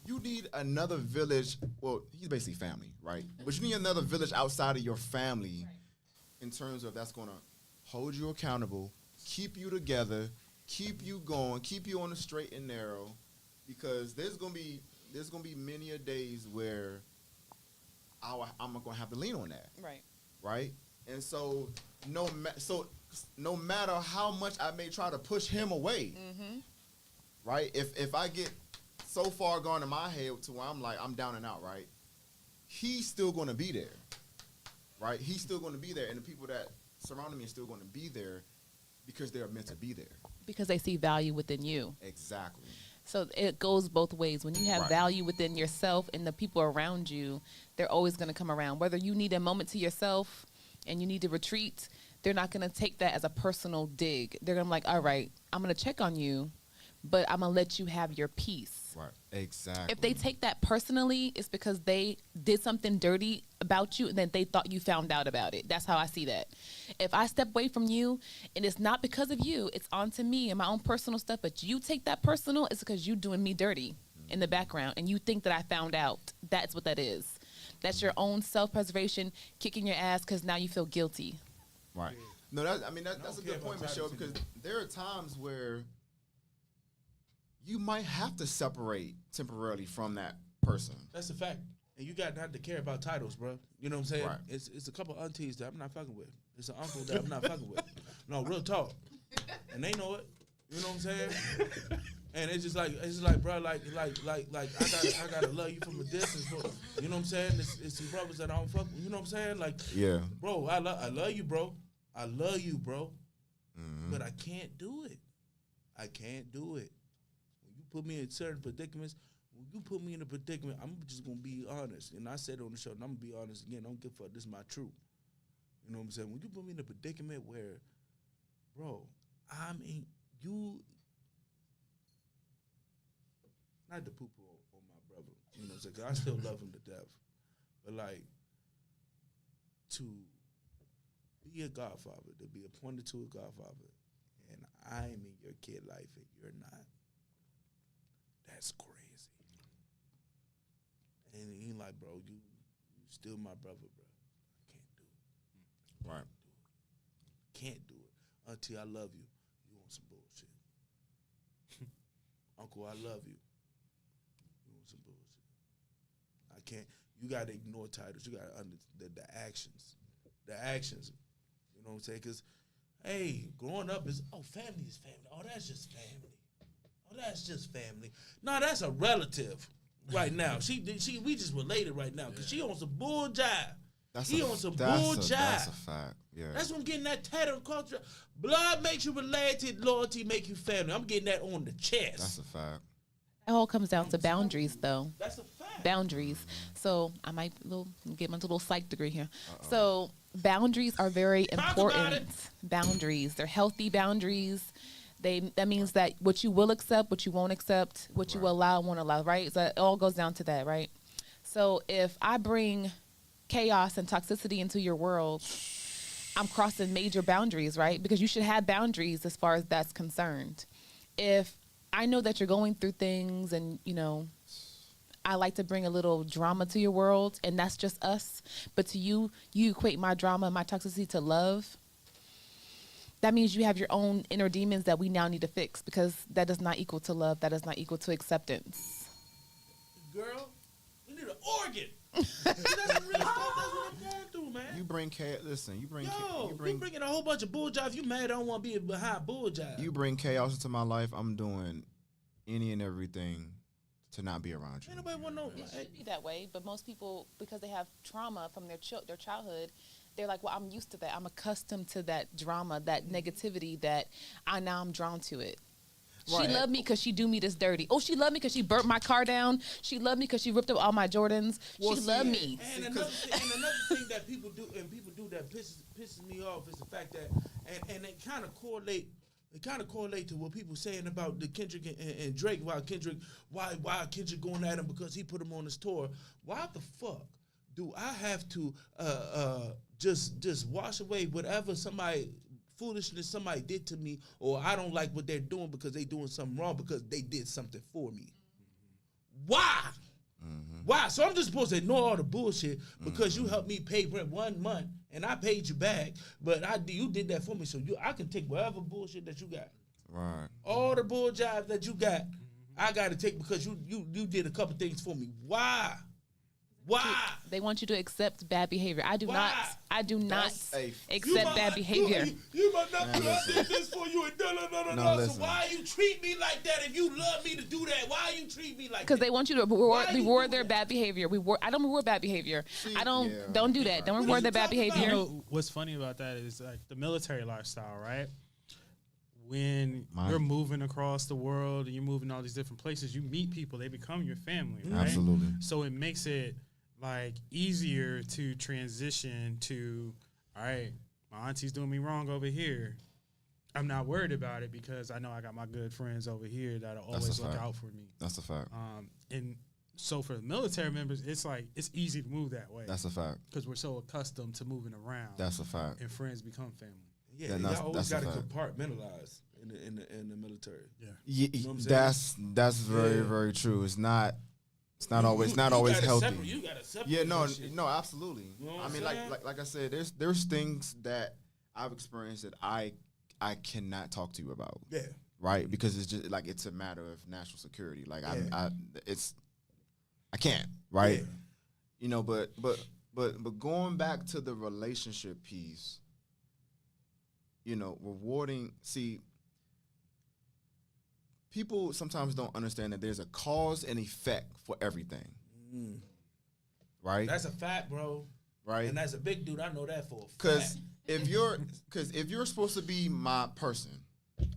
you need another village. Well, he's basically family, right? But you need another village outside of your family, in terms of that's gonna hold you accountable, keep you together, keep you going, keep you on the straight and narrow, because there's gonna be many a days where I'm gonna have to lean on that. Right? And so no matter how much I may try to push him away, right? If I get so far gone in my head to where I'm down and out, right? He's still gonna be there, right? He's still gonna be there, and the people that surround me are still gonna be there because they're meant to be there. Because they see value within you. Exactly. So it goes both ways. When you have value within yourself and the people around you, they're always going to come around. Whether you need a moment to yourself and you need to retreat, they're not going to take that as a personal dig. They're going to be like, all right, I'm going to check on you, but I'm gonna let you have your peace. Right. Exactly. If they take that personally, it's because they did something dirty about you and then they thought you found out about it. That's how I see that. If I step away from you and it's not because of you, it's onto me and my own personal stuff, but you take that personal, it's because you doing me dirty in the background and you think that I found out. That's what that is. That's your own self-preservation kicking your ass because now you feel guilty. Right. No, that's a good point, Michelle, because there are times where you might have to separate temporarily from that person. That's a fact. And you got not to care about titles, bro. You know what I'm saying? Right. It's a couple aunties that I'm not fucking with. It's an uncle that I'm not fucking with. No, real talk. And they know it. You know what I'm saying? And it's just like, bro, like I gotta love you from a distance, bro. You know what I'm saying? It's some brothers that I don't fuck with. You know what I'm saying? Like, yeah, bro, I love you, bro. I love you, bro. Mm-hmm. But I can't do it. I can't do it. When you put me in certain predicaments, I'm just gonna be honest. And I said it on the show, and I'm gonna be honest again. I don't give a fuck. This is my truth. You know what I'm saying? When you put me in a predicament where, bro, not to poo-poo on my brother, you know what I'm saying? 'Cause I still love him to death. But, like, to be a godfather, to be appointed to a godfather, and I'm in your kid life and you're not, that's crazy. And he like, bro, you still my brother, bro. I can't do it. right. Can't do it. Auntie, I love you. You want some bullshit. Uncle, I love you. You want some bullshit. I can't. You got to ignore titles. You got to understand the actions. The actions. You know what I'm saying? Because, hey, growing up is, family is family. Oh, that's just family. Oh, that's just family. No, that's a relative right now. We just related right now because she on some bull jive. He on some bull jive. That's a fact. Yeah. That's what I'm getting that tattoo culture. Blood makes you related. Loyalty make you family. I'm getting that on the chest. That's a fact. It all comes down to boundaries, though. That's a fact. Boundaries. So I might get my little psych degree here. So boundaries are very important. Boundaries. They're healthy boundaries. That means that what you will accept, what you won't accept, what you will allow, won't allow, right? So it all goes down to that, right? So if I bring chaos and toxicity into your world, I'm crossing major boundaries, right? Because you should have boundaries as far as that's concerned. If I know that you're going through things and, I like to bring a little drama to your world and that's just us, but to you equate my drama and my toxicity to love, that means you have your own inner demons that we now need to fix because that does not equal to love. That does not equal to acceptance. Girl, we need an organ. That's real stuff. That's what I'm going through, man. You bring chaos. Listen, you bring. You bringing a whole bunch of bull jive. You mad? I don't want to be behind bull jive. You bring chaos into my life. I'm doing any and everything to not be around you. Ain't nobody want no. It should be that way, but most people, because they have trauma from their childhood, they're like, well, I'm used to that. I'm accustomed to that drama, that negativity that I'm drawn to it. Right. She loved me because she do me this dirty. Oh, she loved me because she burnt my car down. She loved me because she ripped up all my Jordans. She loved me. And another thing that people do that pisses me off is the fact that, and it kind of correlate. It kind of correlate to what people saying about the Kendrick and Drake. Why Kendrick going at him because he put him on his tour? Why the fuck do I have to just wash away whatever foolishness somebody did to me, or I don't like what they're doing because they doing something wrong because they did something for me? Why? Mm-hmm. Why? So I'm just supposed to ignore all the bullshit because you helped me pay rent 1 month and I paid you back, but you did that for me, so I can take whatever bullshit that you got. Right. All the bull jobs that you got, I got to take because you did a couple things for me. Why? Why? They want you to accept bad behavior. I do not accept bad behavior. You must not put I did this for you and no. So why you treat me like that if you love me to do that? Why you treat me like that? Because they want you to reward their bad behavior. I don't reward bad behavior. Don't do that. Don't reward their bad behavior. You know, what's funny about that is like the military lifestyle, right? When you're moving across the world and you're moving all these different places, you meet people, they become your family, right? Absolutely. So it makes it like easier to transition to, all right, my auntie's doing me wrong over here. I'm not worried about it because I know I got my good friends over here that'll That's always a look fact. out for me. That's a fact. And so for the military members, it's like it's easy to move that way That's a fact. because we're so accustomed to moving around. That's a fact. And friends become family. Yeah, Yeah, y'all always that's a got to fact. compartmentalize in the military. Yeah. Yeah, know what I'm that's very Yeah. very true. It's not always You gotta healthy. You got to separate. Yeah, no, that shit. no, absolutely. You know what I I'm mean, saying? like I said, there's things that I've experienced that I cannot talk to you about, Yeah. right? Because it's just like it's a matter of national security. Like Yeah. I can't, right? Yeah. You know, but going back to the relationship piece, you know, rewarding. See, people sometimes don't understand that there's a cause and effect for everything, right? That's a fact, bro. Right. And as a big dude, I know that for a Because fact. if you're supposed to be my person,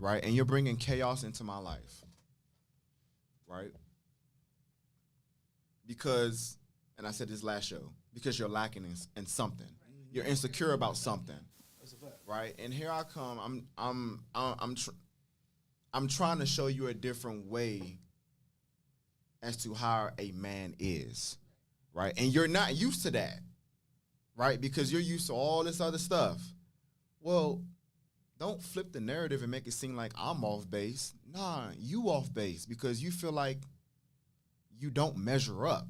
right, and you're bringing chaos into my life, right? Because, and I said this last show, because you're lacking in something, you're insecure about something, That's a fact. right? And here I come, I'm trying to show you a different way as to how a man is, right? And you're not used to that, right? Because you're used to all this other stuff. Well, don't flip the narrative and make it seem like I'm off base. Nah, you off base because you feel like you don't measure up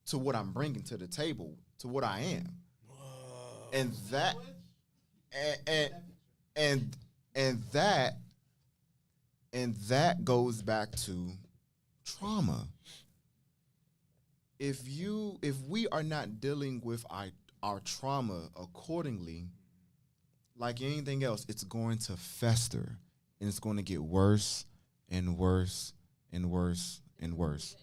to what I'm bringing to the table, to what I am. And that, and that goes back to trauma. If we are not dealing with our trauma accordingly, like anything else, it's going to fester and it's going to get worse and worse and worse and worse.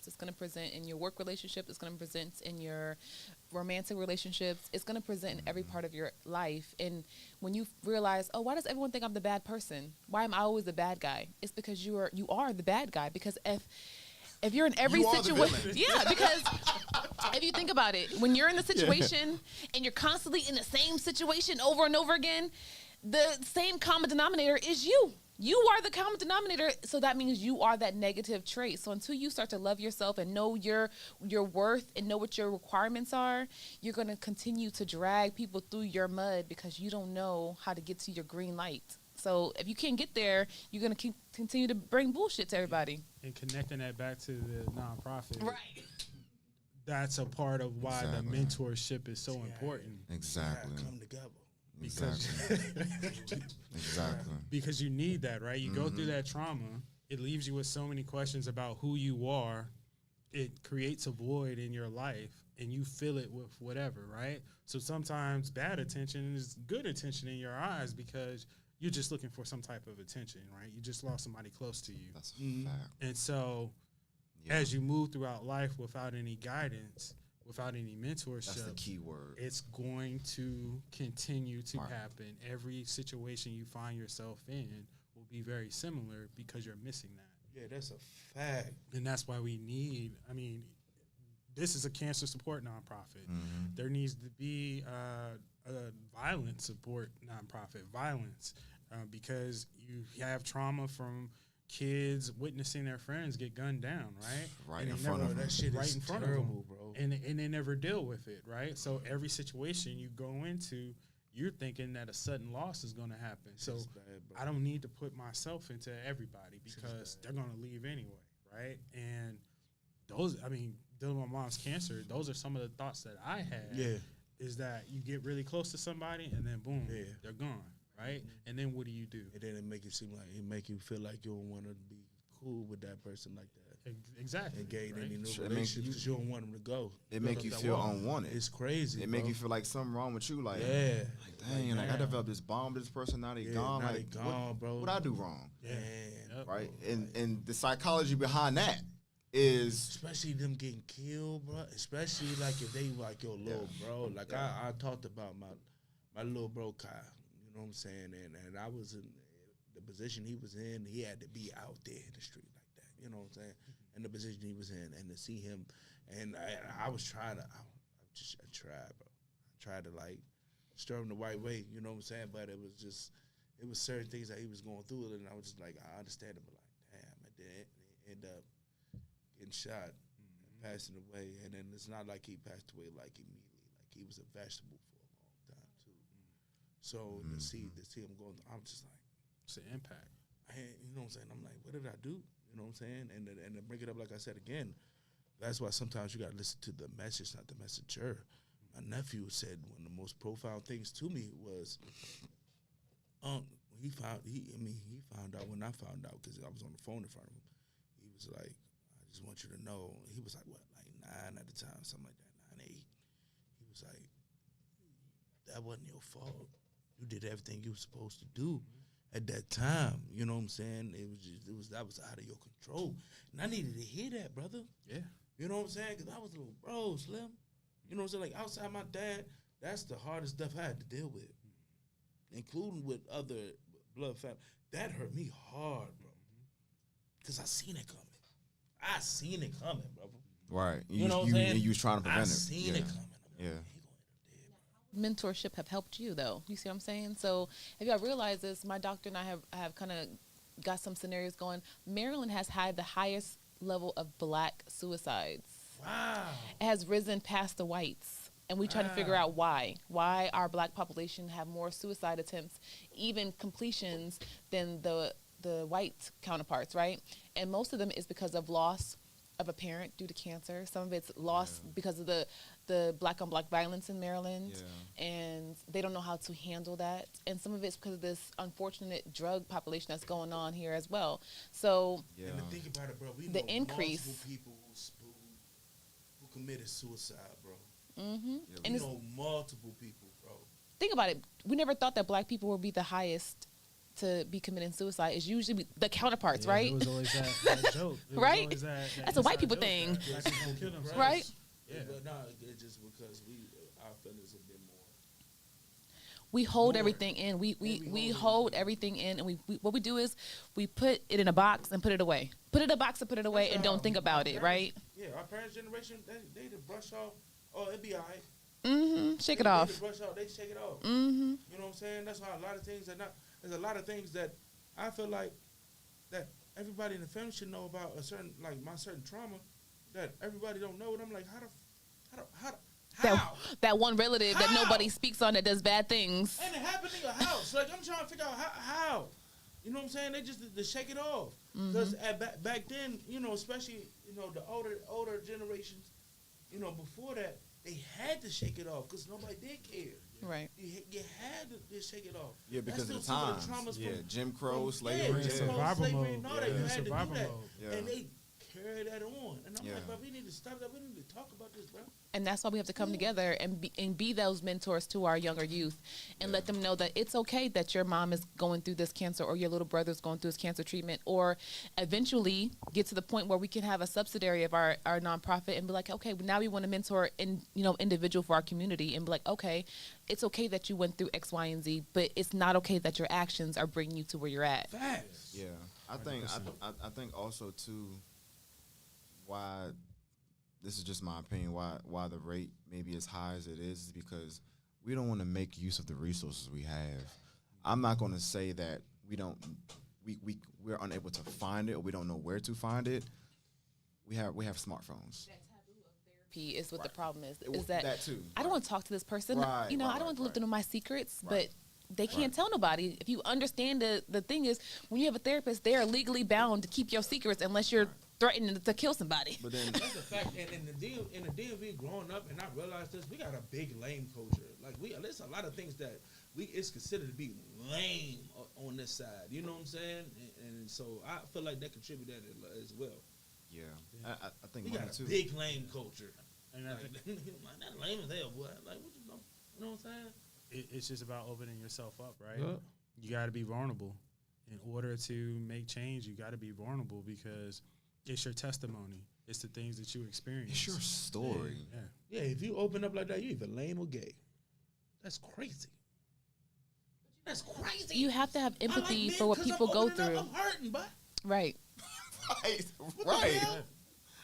It's going to present in your work relationship. It's going to present in your romantic relationships. It's going to present in every part of your life. And when you realize, oh, why does everyone think I'm the bad person? Why am I always the bad guy? It's because you are the bad guy. Because if you're in every You are the situation, villain. yeah, because if you think about it, when you're in the situation and you're constantly in the same situation over and over again, the same common denominator is you. You are the common denominator, so that means you are that negative trait. So until you start to love yourself and know your worth and know what your requirements are, you're going to continue to drag people through your mud because you don't know how to get to your green light. So if you can't get there, you're going to continue to bring bullshit to everybody. And connecting that back to the nonprofit, Right. that's a part of why Exactly. the mentorship is so important. Exactly. Come together. Exactly. Exactly. Because you need that, right? You go through that trauma, it leaves you with so many questions about who you are. It creates a void in your life, and you fill it with whatever, right? So sometimes bad attention is good attention in your eyes because you're just looking for some type of attention, right? You just lost somebody close to you. That's a fact. And so as you move throughout life without any guidance, without any mentorship, That's the key word. it's going to continue to Right. happen. Every situation you find yourself in will be very similar because you're missing that. Yeah, that's a fact. And that's why we need, this is a cancer support nonprofit. Mm-hmm. There needs to be a violence support nonprofit, because you have trauma from kids witnessing their friends get gunned down, right? Right And in they front never- of them. That shit right is in front terrible, of them, bro. and they never deal with it, right? So every situation you go into, you're thinking that a sudden loss is going to happen. So Shit's bad, bro. I don't need to put myself into everybody because they're going to leave anyway, right? And dealing with my mom's cancer, those are some of the thoughts that I had. Yeah. Is that you get really close to somebody and then boom, Yeah. they're gone, right? And then what do you do? And then it make you feel like you don't want to be cool with that person like that. Exactly. And gain right? any new Sure, it relationships make 'cause you don't want them to go. It Build make up you that feel wall. unwanted. It's crazy. It make bro. you feel like something wrong with you. Like, Yeah. dang, like I damn. developed this bond with this person. Now they Yeah, gone. now Like, they gone, what, bro. what I do wrong, Yeah. Man. Yep. right? And the psychology behind that is Especially them getting killed, bro. Especially like if they like your little bro. Like I talked about my little bro Kai. You know what I'm saying? And I was in the position he was in. He had to be out there in the street like that. You know what I'm saying? And the position he was in, and to see him, and I was trying to, I tried, bro. I tried to like stir him the right way. You know what I'm saying? But it was just, it was certain things that he was going through, and I was just like, I understand it, but like, damn, and then end up getting shot and passing away, and then it's not like he passed away like immediately, like he was a vegetable for a long time too. So to see him going, I'm just like, It's an impact. you know what I'm saying? I'm like, what did I do? You know what I'm saying? And to bring it up, like I said again, that's why sometimes you got to listen to the message, not the messenger. My nephew said one of the most profound things to me was, he found out when I found out, because I was on the phone in front of him. He was like, I just want you to know. He was like, what, like 9 at the time, something like that, 9, 8. He was like, that wasn't your fault. You did everything you were supposed to do at that time. You know what I'm saying? That was out of your control. And I needed to hear that, brother. Yeah. You know what I'm saying? Because I was a little bro, Slim. You know what I'm saying? Like, outside my dad, that's the hardest stuff I had to deal with, including with other blood family. That hurt me hard, bro. Because I seen it coming. I seen it coming, brother. Right. You know what I'm saying? You was trying to prevent it. I seen it coming. Yeah. Mentorship have helped you, though. You see what I'm saying? So if y'all realize this, my doctor and I have kind of got some scenarios going. Maryland has had the highest level of black suicides. Wow. It has risen past the whites. And we try to figure out why. Why our black population have more suicide attempts, even completions, than the white counterparts, right? And most of them is because of loss of a parent due to cancer. Some of it's loss because of the black on black violence in Maryland. Yeah. And they don't know how to handle that. And some of it's because of this unfortunate drug population that's going on here as well. So And to think about it, bro, we the know increase- multiple people who committed suicide, bro. and We it's, know multiple people, bro. think about it. We never thought that black people would be the highest to be committing suicide. It's usually the counterparts, Yeah, right? It was always that joke. It was Right? always that That's a white inside people joke thing. that black people kill themselves. Right? Yeah. But no, it's just because our feelings have been more. We hold More. everything in. We we hold everything in, and we what we do is we put it in a box and put it away. Put it in a box and put it away, That's and how don't think about it, right? Yeah, our parents' generation, they just brush off. Oh, it'd be all right. Shake it They off. just brush off. They shake it off. Mm-hmm. You know what I'm saying? That's why a lot of things are not. There's a lot of things that I feel like that everybody in the family should know about a certain, like my certain trauma that everybody don't know. And I'm like, how? That one relative that How? nobody speaks on that does bad things. And it happened in your house. Like, I'm trying to figure out how. You know what I'm saying? They just to shake it off. Because back then, you know, especially, you know, the older generations, you know, before that, they had to shake it off because nobody did care. Right. You had to shake it off. Yeah, because That's of the still some times. of the Yeah, traumas from- Jim Crow, from- slavery. Yeah, Jim Crow, Survival slavery, mode. and all that. Yeah. You had to do Survival that. mode. Yeah. And they carry that on. And I'm Yeah. like, bro, we need to stop that. We need to talk about this, bro. And that's why we have to come together and be those mentors to our younger youth and let them know that it's okay that your mom is going through this cancer or your little brother's going through this cancer treatment, or eventually get to the point where we can have a subsidiary of our nonprofit and be like, okay, now we want to mentor individual for our community and be like, okay, it's okay that you went through X, Y, and Z, but it's not okay that your actions are bringing you to where you're at. Facts. Yeah, I think also too, why this is just my opinion. Why the rate maybe as high as it is because we don't want to make use of the resources we have. I'm not going to say that we're unable to find it or we don't know where to find it. We have smartphones. Therapy is what the problem is. It- Is that, that too, I don't right. want to talk to this person. Right, I don't right, want to let right. them know my secrets, Right. but they can't tell nobody. If you understand the thing is, when you have a therapist, they are legally bound to keep your secrets unless you're threatening to kill somebody. But then, That's a fact. And in the DMV growing up, and I realized this, we got a big lame culture. Like there's a lot of things that it's considered to be lame on this side. You know what I'm saying? And so I feel like that contributed as well. yeah, I think We mine got a too. big lame culture. And I think That lame as hell, boy. Like what you know? You know what I'm saying? it's just about opening yourself up, right? Yeah. You got to be vulnerable. In order to make change, you got to be vulnerable because it's your testimony. It's the things that you experience. It's your story. Yeah. Yeah, if you open up like that, you either lame or gay. That's crazy. That's crazy. You have to have I like empathy men for what 'cause people I'm go opening up, through. I'm hurting, but Right. Right, what the right. hell?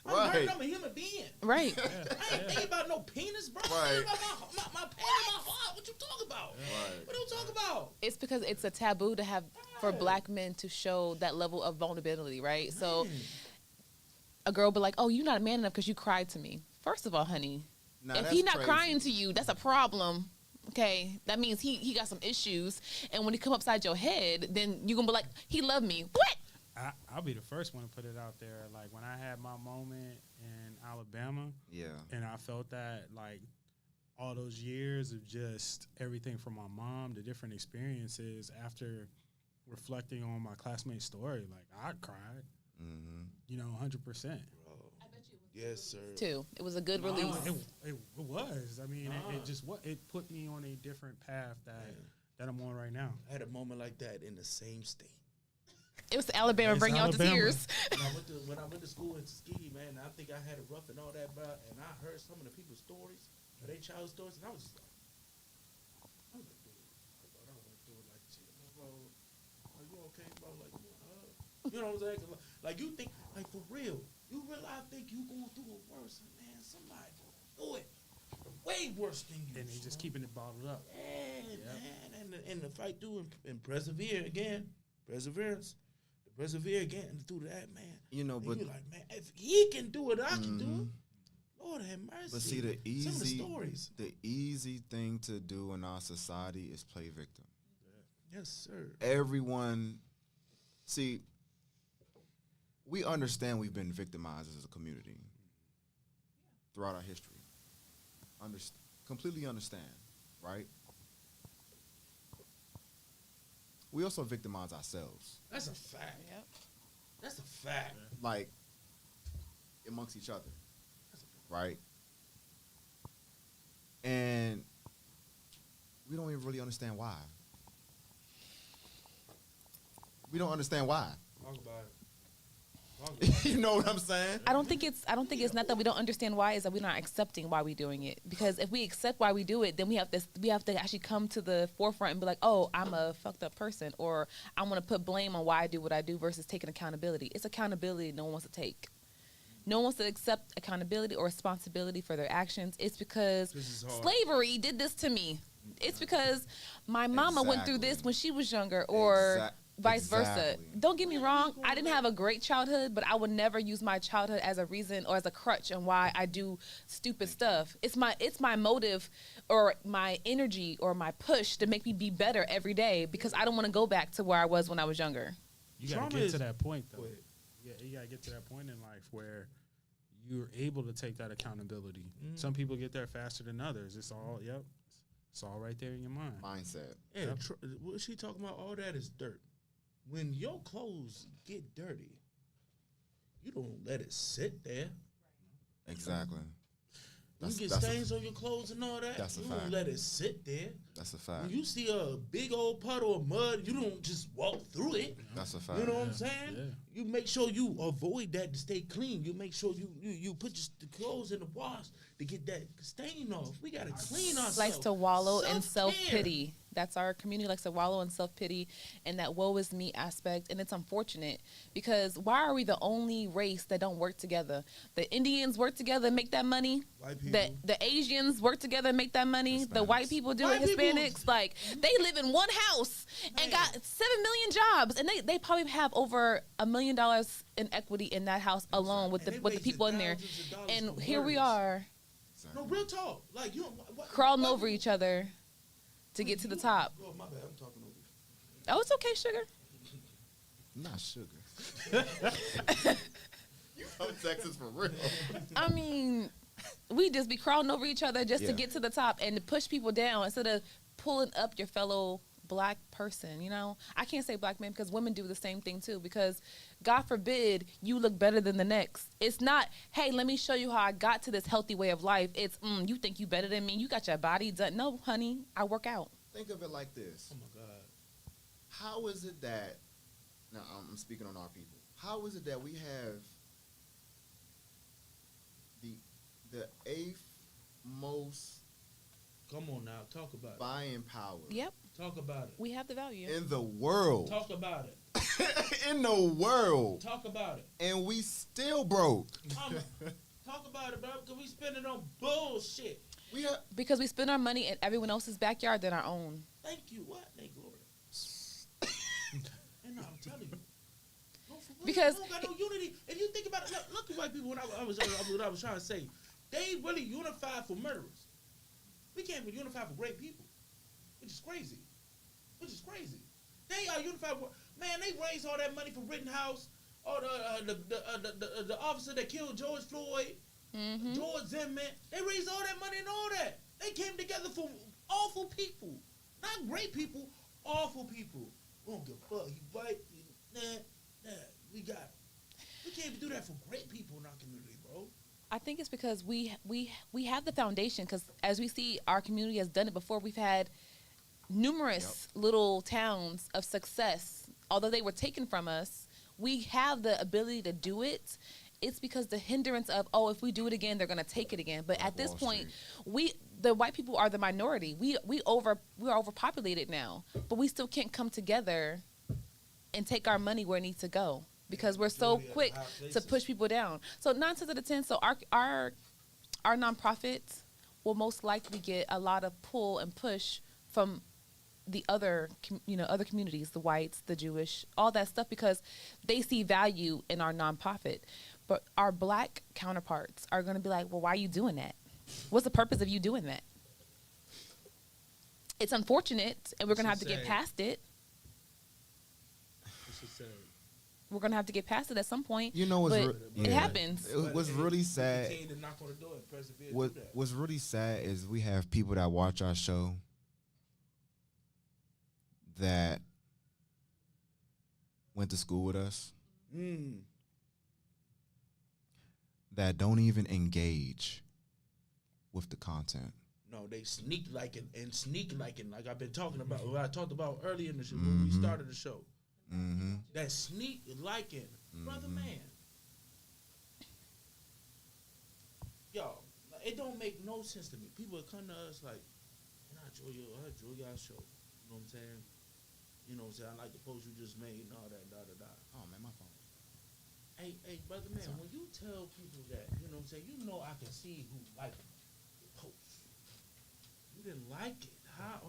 I'm a human being. Right. I ain't thinking about no penis, bro. Right. I'm thinking about my pain in my heart. What you talking about? Right. What you talking about? It's because it's a taboo to have for black men to show that level of vulnerability, right? So a girl be like, "Oh, you're not a man enough because you cried to me." First of all, honey, Nah, if that's he's not crazy. crying to you, that's a problem. Okay, that means he got some issues, and when he come upside your head, then you gonna be like, "He loved me." What? I'll be the first one to put it out there. Like when I had my moment in Alabama, Yeah. and I felt that like all those years of just everything from my mom, the different experiences. After reflecting on my classmate's story, like I cried, Mm-hmm. 100%. Yes, sir. Too. It was a good release. It was. I mean, it just it put me on a different path that I'm on right now. I had a moment like that in the same state. It was Alabama It's bring y'all to Alabama. tears. When I went to school in Tuskegee, man, I think I had it rough and all that, bro. And I heard some of the people's stories, their child stories, and I was just like, I was like, dude, I don't want to do it like shit, bro. Are you okay, bro? Like, you know what I'm saying? 'Cause, like, you think, like, for real, you really think you going through it worse, and man, somebody do it way worse than you. And they just keeping it bottled up. Yeah, man, and the fight through and persevere again, perseverance. Persevere again through that, man. And But you're like, man, if he can do it, I can do it. Lord have mercy. But see, some of the stories. the easy thing to do in our society is play victim. Yes, sir. Everyone, see, we understand we've been victimized as a community throughout our history. Completely understand, right? We also victimize ourselves, That's a fact. Yep. That's a fact. like amongst each other, right? And we don't even really understand why. We don't understand why. Talk about it. You know what I'm saying? I don't think it's not that we don't understand why, is that we're not accepting why we're doing it. Because if we accept why we do it, then we have to actually come to the forefront and be like, oh, I'm a fucked up person, or I want to put blame on why I do what I do versus taking accountability. It's accountability no one wants to take. No one wants to accept accountability or responsibility for their actions. It's because This is hard. slavery did this to me. It's because my mama went through this Exactly. when she was younger, or vice versa. Exactly. Don't get me wrong, I didn't have a great childhood, but I would never use my childhood as a reason or as a crutch on why I do stupid stuff. It's my motive or my energy or my push to make me be better every day, because I don't want to go back to where I was when I was younger. You got Trauma to get is- to that point, though. Go ahead. Yeah, you got to get to that point in life where you're able to take that accountability. Some people get there faster than others. It's all right there in your mind. Mindset. Yeah, what she talking about, all that is dirt. When your clothes get dirty, you don't let it sit there. Exactly. When you get That's a- stains on your clothes and all that, that's a you fact. don't let it sit there. That's a fact. When you see a big old puddle of mud, you don't just walk through it. That's a fact. You know what I'm saying? Yeah. You make sure you avoid that to stay clean. You make sure you put the clothes in the wash to get that stain off. We gotta clean ourselves. Likes to wallow in Self-care. self-pity. That's our community, likes to wallow in self-pity and that woe is me aspect. And it's unfortunate, because why are we the only race that don't work together? The Indians work together and make that money. White people. The Asians work together and make that money. The white Hispanics. people do White it. people- Hispanics, like, they live in one house and got 7 million jobs. And they probably have over $1 million in equity in that house alone with And the they with the people in there. wasted thousands of dollars And for here we words. are, No, real talk. Like, you crawling over each other to get to the top. Oh, my bad. I'm talking over you. Oh, it's okay, sugar. Not sugar. You from Texas for real? I mean, we just be crawling over each other just to Yeah. get to the top and to push people down instead of pulling up your fellow black person. You know, I can't say black man because women do the same thing too. Because God forbid you look better than the next. It's not, hey, let me show you how I got to this healthy way of life. It's, you think you better than me? You got your body done. No, honey, I work out. Think of it like this. Oh, my God. How is it that, now I'm speaking on our people, how is it that we have the eighth most Come on now. Talk about it. buying power Yep, Talk about it. we have the value. in the world? Talk about it. in the world, Talk about it. and we still broke. Talk about it, bro. Because we spend it on bullshit. Because we spend our money in everyone else's backyard than our own. Thank you. What? Thank glory. And I'm telling you. Because we don't got no unity. If you think about it, look at white people. What I was trying to say, they really unified for murderers. We can't be unified for great people, which is crazy. They are unified. Man, they raised all that money for Rittenhouse, or the officer that killed George Floyd, George Zimmerman. They raised all that money and all that. They came together for awful people, not great people, awful people. We don't give a fuck. You white, we got it. We can't even do that for great people in our community, bro. I think it's because we have the foundation. Because as we see, our community has done it before. We've had numerous little towns of success. Although they were taken from us, we have the ability to do it. It's because the hindrance of, if we do it again, they're going to take it again. But at this point, the white people are the minority. We're overpopulated now, but we still can't come together and take our money where it needs to go because we're so quick to push people down. So 9 times out of 10, so our nonprofits will most likely get a lot of pull and push from the other communities, the whites, the Jewish, all that stuff, because they see value in our nonprofit. But our black counterparts are going to be like, well, why are you doing that? What's the purpose of you doing that? It's unfortunate, and we're going to have to get past it. We're going to have to get past it at some point. You know what's it happens. What's really sad. What's really sad is we have people that watch our show that went to school with us that don't even engage with the content. No, they sneak liking like I've been talking about. What I talked about earlier in the show when we started the show. That sneak liking, brother, man. Y'all, it don't make no sense to me. People come to us like, I enjoy y'all show. You know what I'm saying? You know what I'm saying? I like the post you just made and all that, Oh, man, my phone. Hey, brother, man, when you tell people that, you know what I'm saying, you know I can see who liked the post. You didn't like it. How?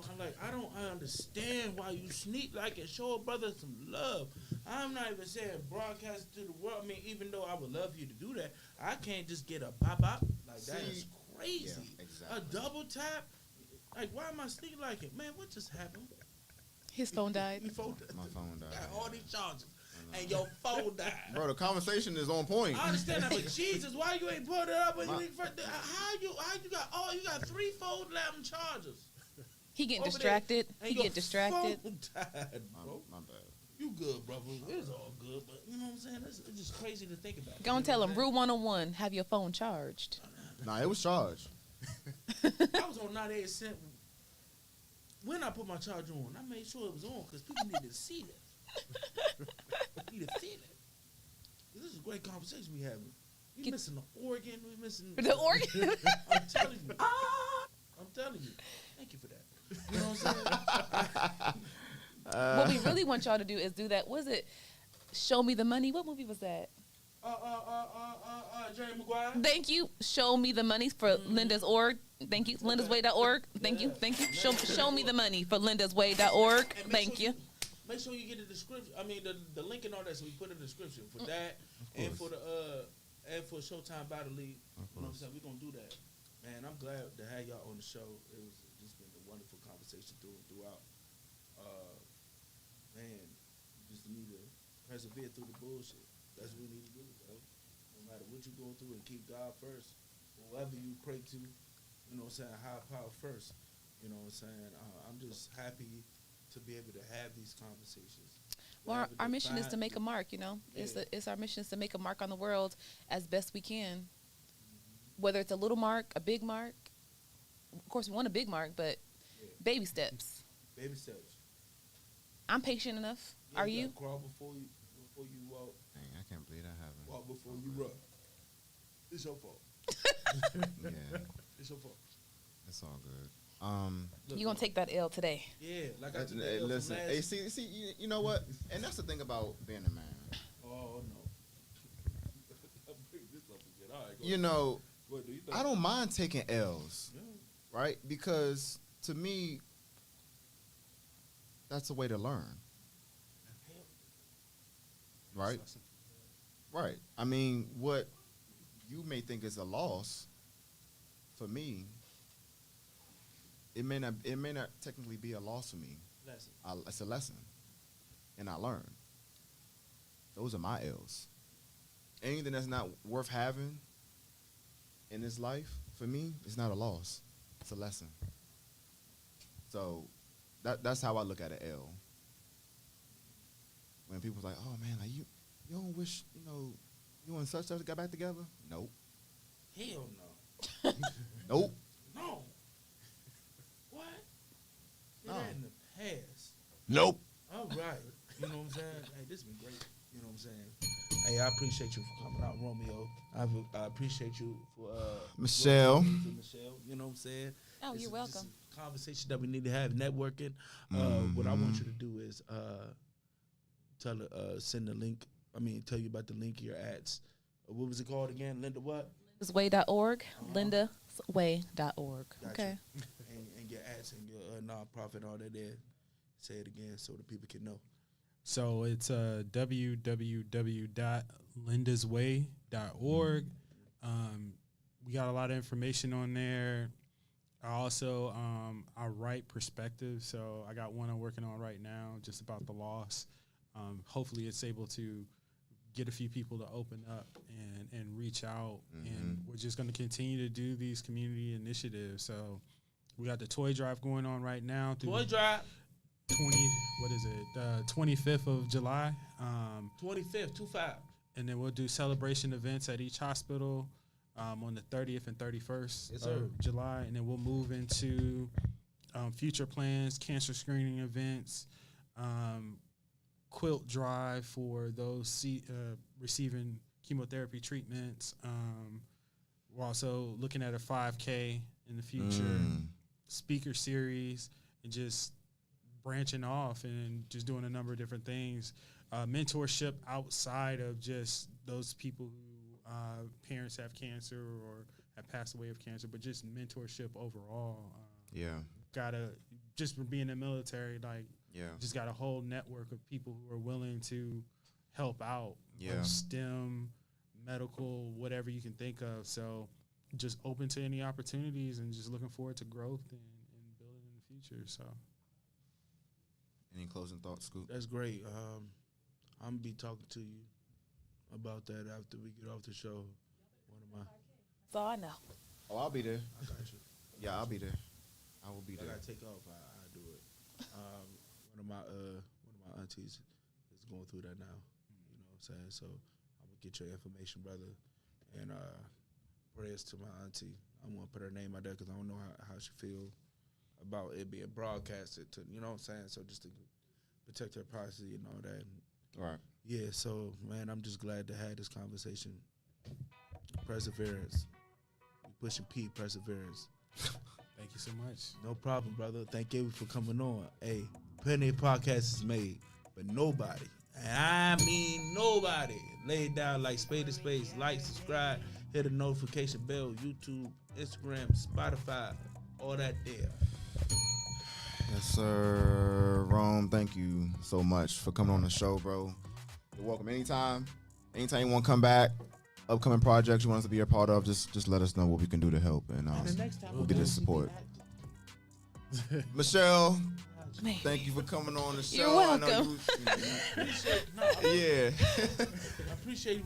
I understand why you sneak like it. Show a brother some love. I'm not even saying broadcast it to the world. I mean, even though I would love you to do that, I can't just get a pop-up. Like, that is crazy. Yeah, exactly. A double tap? Like, why am I sneaking like it? Man, what just happened? His phone died. My phone died. Got all these charges. And your phone died. Bro, the conversation is on point. I understand that, but Jesus, why you ain't put it up? When you got 3 phone lamb charges? He getting distracted. He get distracted. Phone died, bro. My bad. You good, brother. It's all good, but you know what I'm saying? It's just crazy to think about. Go and tell him, rule 101, have your phone charged. Nah, it was charged. I was on 98 cent. When I put my charger on, I made sure it was on because people needed to see that. Needed to see that. This is a great conversation we having. We missing the organ. We missing the organ. I'm telling you. I'm telling you. Thank you for that. You know what I'm saying? What we really want y'all to do is do that. Was it Show Me the Money? What movie was that? Jerry Maguire. Thank you. Show Me the Money for Linda's org. Thank you. LindasWay.org. Thank you. Thank you. Show Me the Money for LindasWay.org. Thank you. Make sure you get the description. I mean the link and all that, so we put in the description for that and for the and for Showtime Battle League. You know what I'm saying? We're gonna do that. Man, I'm glad to have y'all on the show. It was just been a wonderful conversation throughout. Man, you just need to persevere through the bullshit. That's what we need to do, bro. No matter what you're going through, and keep God first. Whoever you pray to, you know what I'm saying, higher power first. You know what I'm saying? I'm just happy to be able to have these conversations. Well, our mission is to make a mark, you know. Yeah. It's our mission is to make a mark on the world as best we can. Whether it's a little mark, a big mark. Of course, we want a big mark, but baby steps. Baby steps. I'm patient enough. Are you? Crawl before you walk. Dang, I can't believe that happened. Walk before you run. It's your fault. Yeah. It's your fault. It's all good. You gonna take that L today? Yeah, like I Hey, took that L from listen, last hey, see, you know what? And that's the thing about being a man. Oh no. You know, I don't mind taking L's, right? Because to me, that's a way to learn, right? Right. I mean, what you may think is a loss, for me, it may not technically be a loss for me. It's a lesson, and I learn. Those are my L's. Anything that's not worth having in this life, for me, it's not a loss. It's a lesson. So that's how I look at an L. When people's like, "Oh man, like you don't wish you and such got back together?" Nope. Hell no. Nope. No. What? Get No. that in the past. Nope. All right. You know what I'm saying? Hey, this has been great. You know what I'm saying? Hey, I appreciate you for coming out, Romeo. I appreciate you for Michelle. Michelle. You know what I'm saying? Oh, This you're is welcome. a conversation that we need to have, networking. What I want you to do is send the link. Tell you about the link of your ads. What was it called again? Linda what? Lindasway.org. Lindasway.org. Okay. And your ads and your nonprofit, all that there. Say it again so the people can know. So it's www.lindasway.org. We got a lot of information on there. I also I write perspective, so I got one I'm working on right now just about the loss. Hopefully it's able to get a few people to open up and reach out. And we're just going to continue to do these community initiatives. So we got the toy drive going on right now. Toy drive. 25th of July. 25th, 25. And then we'll do celebration events at each hospital on the 30th and 31st of July. And then we'll move into future plans, cancer screening events, quilt drive for those receiving chemotherapy treatments. We're also looking at a 5K in the future, speaker series, and just branching off and just doing a number of different things. Mentorship outside of just those people who parents have cancer or have passed away of cancer, but just mentorship overall. Just from being in the military, just got a whole network of people who are willing to help out. STEM, medical, whatever you can think of. So just open to any opportunities and just looking forward to growth and building in the future. So. Any closing thoughts, Scoop? That's great. I'm going to be talking to you about that after we get off the show. That's all I know. Oh, I'll be there. I got you. Yeah, I'll be there. I will be I there. got to take off. I do it. One of my aunties is going through that now. You know what I'm saying? So I'm going to get your information, brother. And prayers to my auntie. I'm going to put her name out there because I don't know how she feel about it being broadcasted to, you know what I'm saying? So just to protect her privacy and all that. Right. Yeah, so, man, I'm just glad to have this conversation. Perseverance. We pushing P, perseverance. Thank you so much. No problem, brother. Thank you for coming on. Hey, plenty of podcasts is made, but nobody, and I mean nobody, laid down like Spade to Spades. Like, subscribe, hit the notification bell, YouTube, Instagram, Spotify, all that there. Yes, sir. Rome, thank you so much for coming on the show, bro. You're welcome anytime. Anytime you want to come back, upcoming projects you want us to be a part of, just let us know what we can do to help, and the next time we'll be there to support. Michelle, thank you for coming on the show. You're welcome. Yeah. I appreciate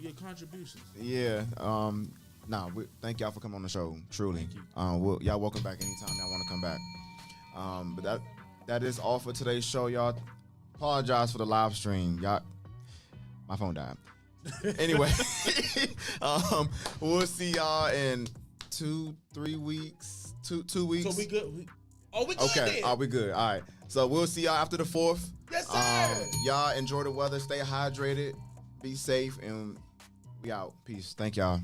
your contributions. Yeah. Thank y'all for coming on the show. Truly. Y'all welcome back anytime y'all want to come back. But that is all for today's show, y'all. Apologize for the live stream. Y'all, my phone died. Anyway, we'll see y'all in 2-3 weeks. 2 weeks. So we good? We good. Okay. Then. We good? All right. So we'll see y'all after the 4th. Yes, sir. Y'all enjoy the weather. Stay hydrated. Be safe. And we out. Peace. Thank y'all.